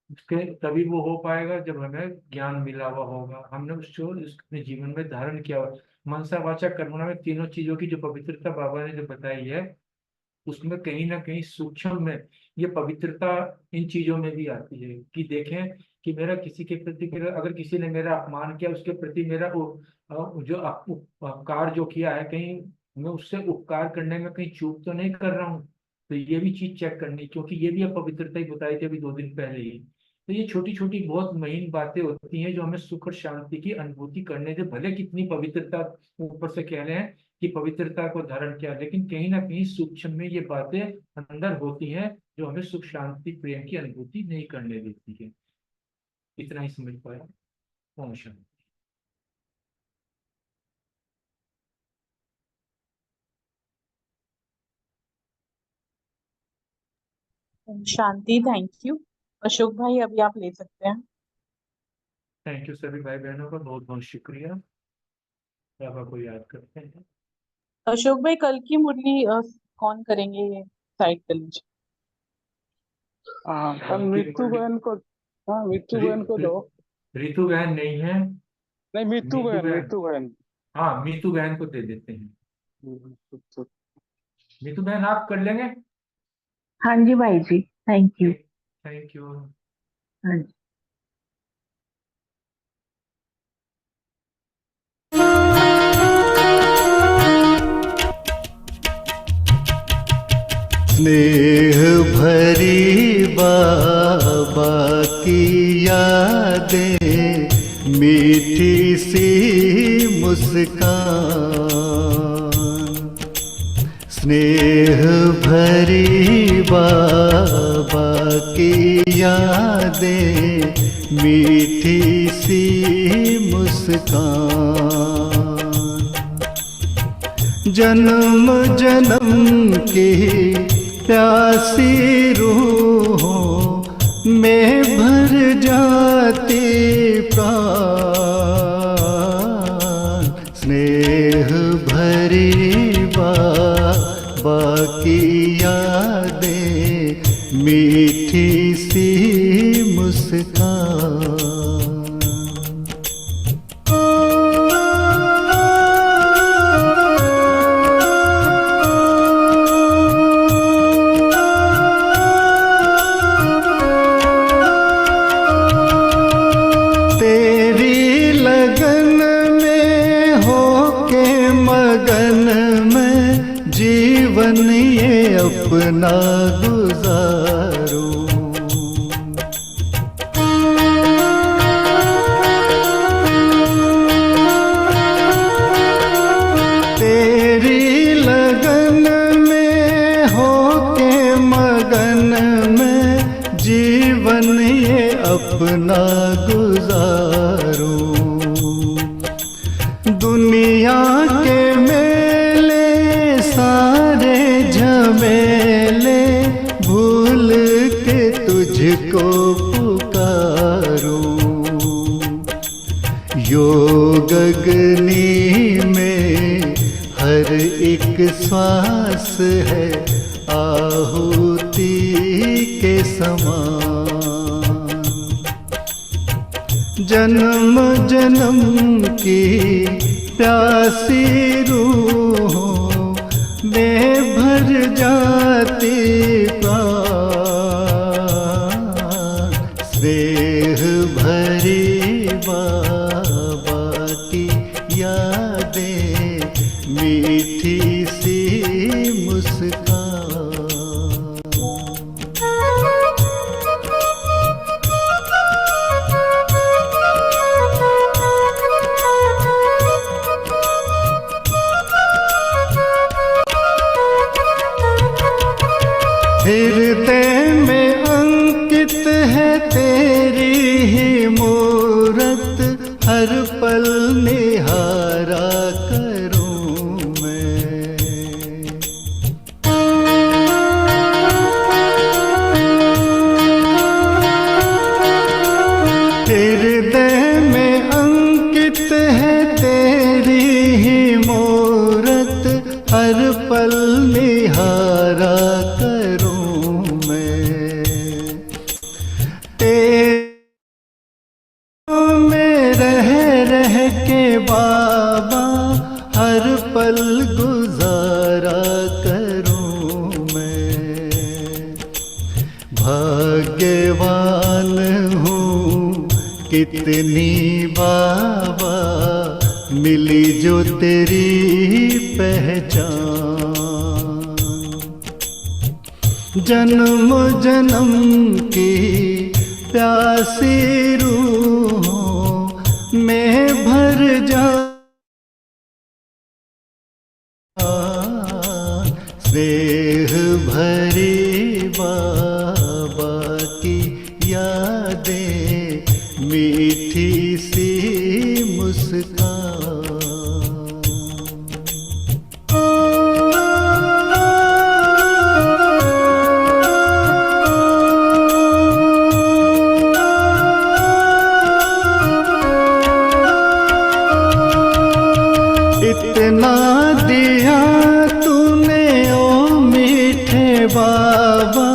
उसके तभी वो हो पाएगा जब हमें ज्ञान मिला हुआ होगा, हमने उसको अपने जीवन में धारण किया हुआ। मनसा वाचा कर्मणा में तीनों चीजों की जो पवित्रता बाबा ने जो बताई है, उसमें कहीं ना कहीं सूक्ष्म में ये पवित्रता इन चीजों में भी आती है। कि देखें कि मेरा किसी के प्रति, अगर किसी ने मेरा अपमान किया, उसके प्रति मेरा जो उपकार जो किया है, कहीं मैं उससे उपकार करने में कहीं चूक तो नहीं कर रहा हूँ। तो ये भी चीज चेक करनी, क्योंकि ये भी अपवित्रता ही बताई थी अभी 2 दिन पहले ही, तो ये छोटी छोटी बहुत महीन बातें होती हैं जो हमें सुख और शांति की अनुभूति करने दे। भले कितनी पवित्रता ऊपर से कह रहे हैं कि पवित्रता को धारण किया, लेकिन कहीं ना कहीं सूक्ष्म में ये बातें अंदर होती हैं जो हमें सुख शांति प्रेम की अनुभूति नहीं करने देती है। इतना ही समझ पाया। ओम शांति। शांति, थैंक यू। अशोक भाई अभी आप ले सकते हैं। थैंक यू सभी भाई बहनों का बहुत बहुत शुक्रिया। बाबा को याद करते हैं। अशोक भाई कल की मुरली कौन करेंगे, ये साइड कर लीजिए। हाँ, कल मिट्टू बहन को, हाँ मिट्टू बहन को दो। रितु बहन नहीं है। नहीं, मिट्टू बहन। हाँ, मीतू बहन को दे देते हैं। मीतू बहन आप कर लेंगे? हाँ जी भाई जी, थैंक यू। Thank you. हाँ जी। स्नेह भरी बाबा की यादें, मीठी सी मुस्कान। स्नेह भरी बाबा की यादें, मीठी सी मुस्कान। जन्म जन्म की प्यासी रूहों में भर जाती प्राण। स्नेह भरी बाबा की यादें, मीठी सी मुस्कान। अपना गुजारूं, तेरी लगन में होके मगन में जीवन ये अपना गुजारूं। दुनिया के मेले सारे झमेले भूल के तुझको पुकारूं। योग अग्नि में हर एक श्वास है आहुति के समान। जन्म जन्म की प्यासी रूहों में भर जाती प्राण। स्नेह भरी बाबा की यादें, मीठी सी मुस्कान। हृदय में अंकित है तेरी ही मूरत, हर पल निहारा करूं मैं। हृदय में अंकित है तेरी ही मूरत, हर पल निहारा बाबा हर पल गुजारा करूं मैं। भाग्यवान हूँ कितनी बाबा मिली जो तेरी पहचान। जन्म जन्म की प्यासी रूहों में भर जा। स्नेह भरी बाबा की यादें, मीठी सी मुस्कान। इतना दिया तूने ओ मीठे बाबा,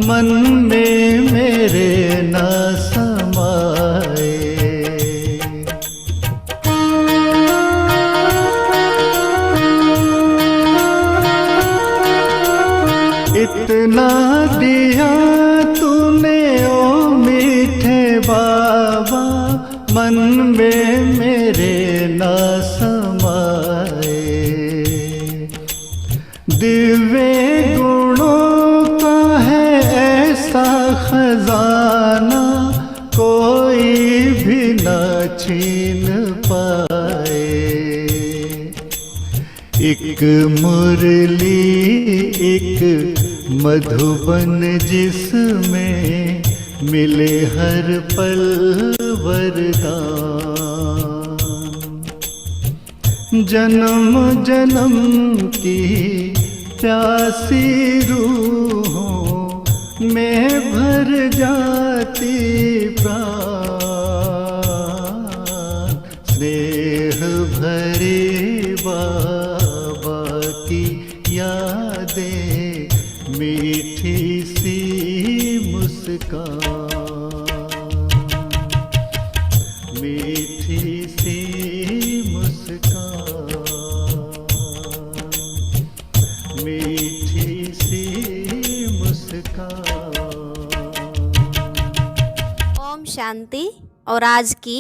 मन में मेरे न समाए। इतना दिया तूने ओ मीठे बाबा, मन में मेरे न समाए। दिव्य गुणों का है ऐसा खजाना, कोई भी न छीन पाए। एक मुरली एक मधुबन जिसमें मिले हर पल वरदान। जन्म जन्म की प्यासी रूहों में भर जाती प्राण। स्नेह भरे बाबा की यादें, मीठी सी मुस्कान। मीठी सी मुस्कान, मीठी सी मुस्कान। ओम शांति। और आज की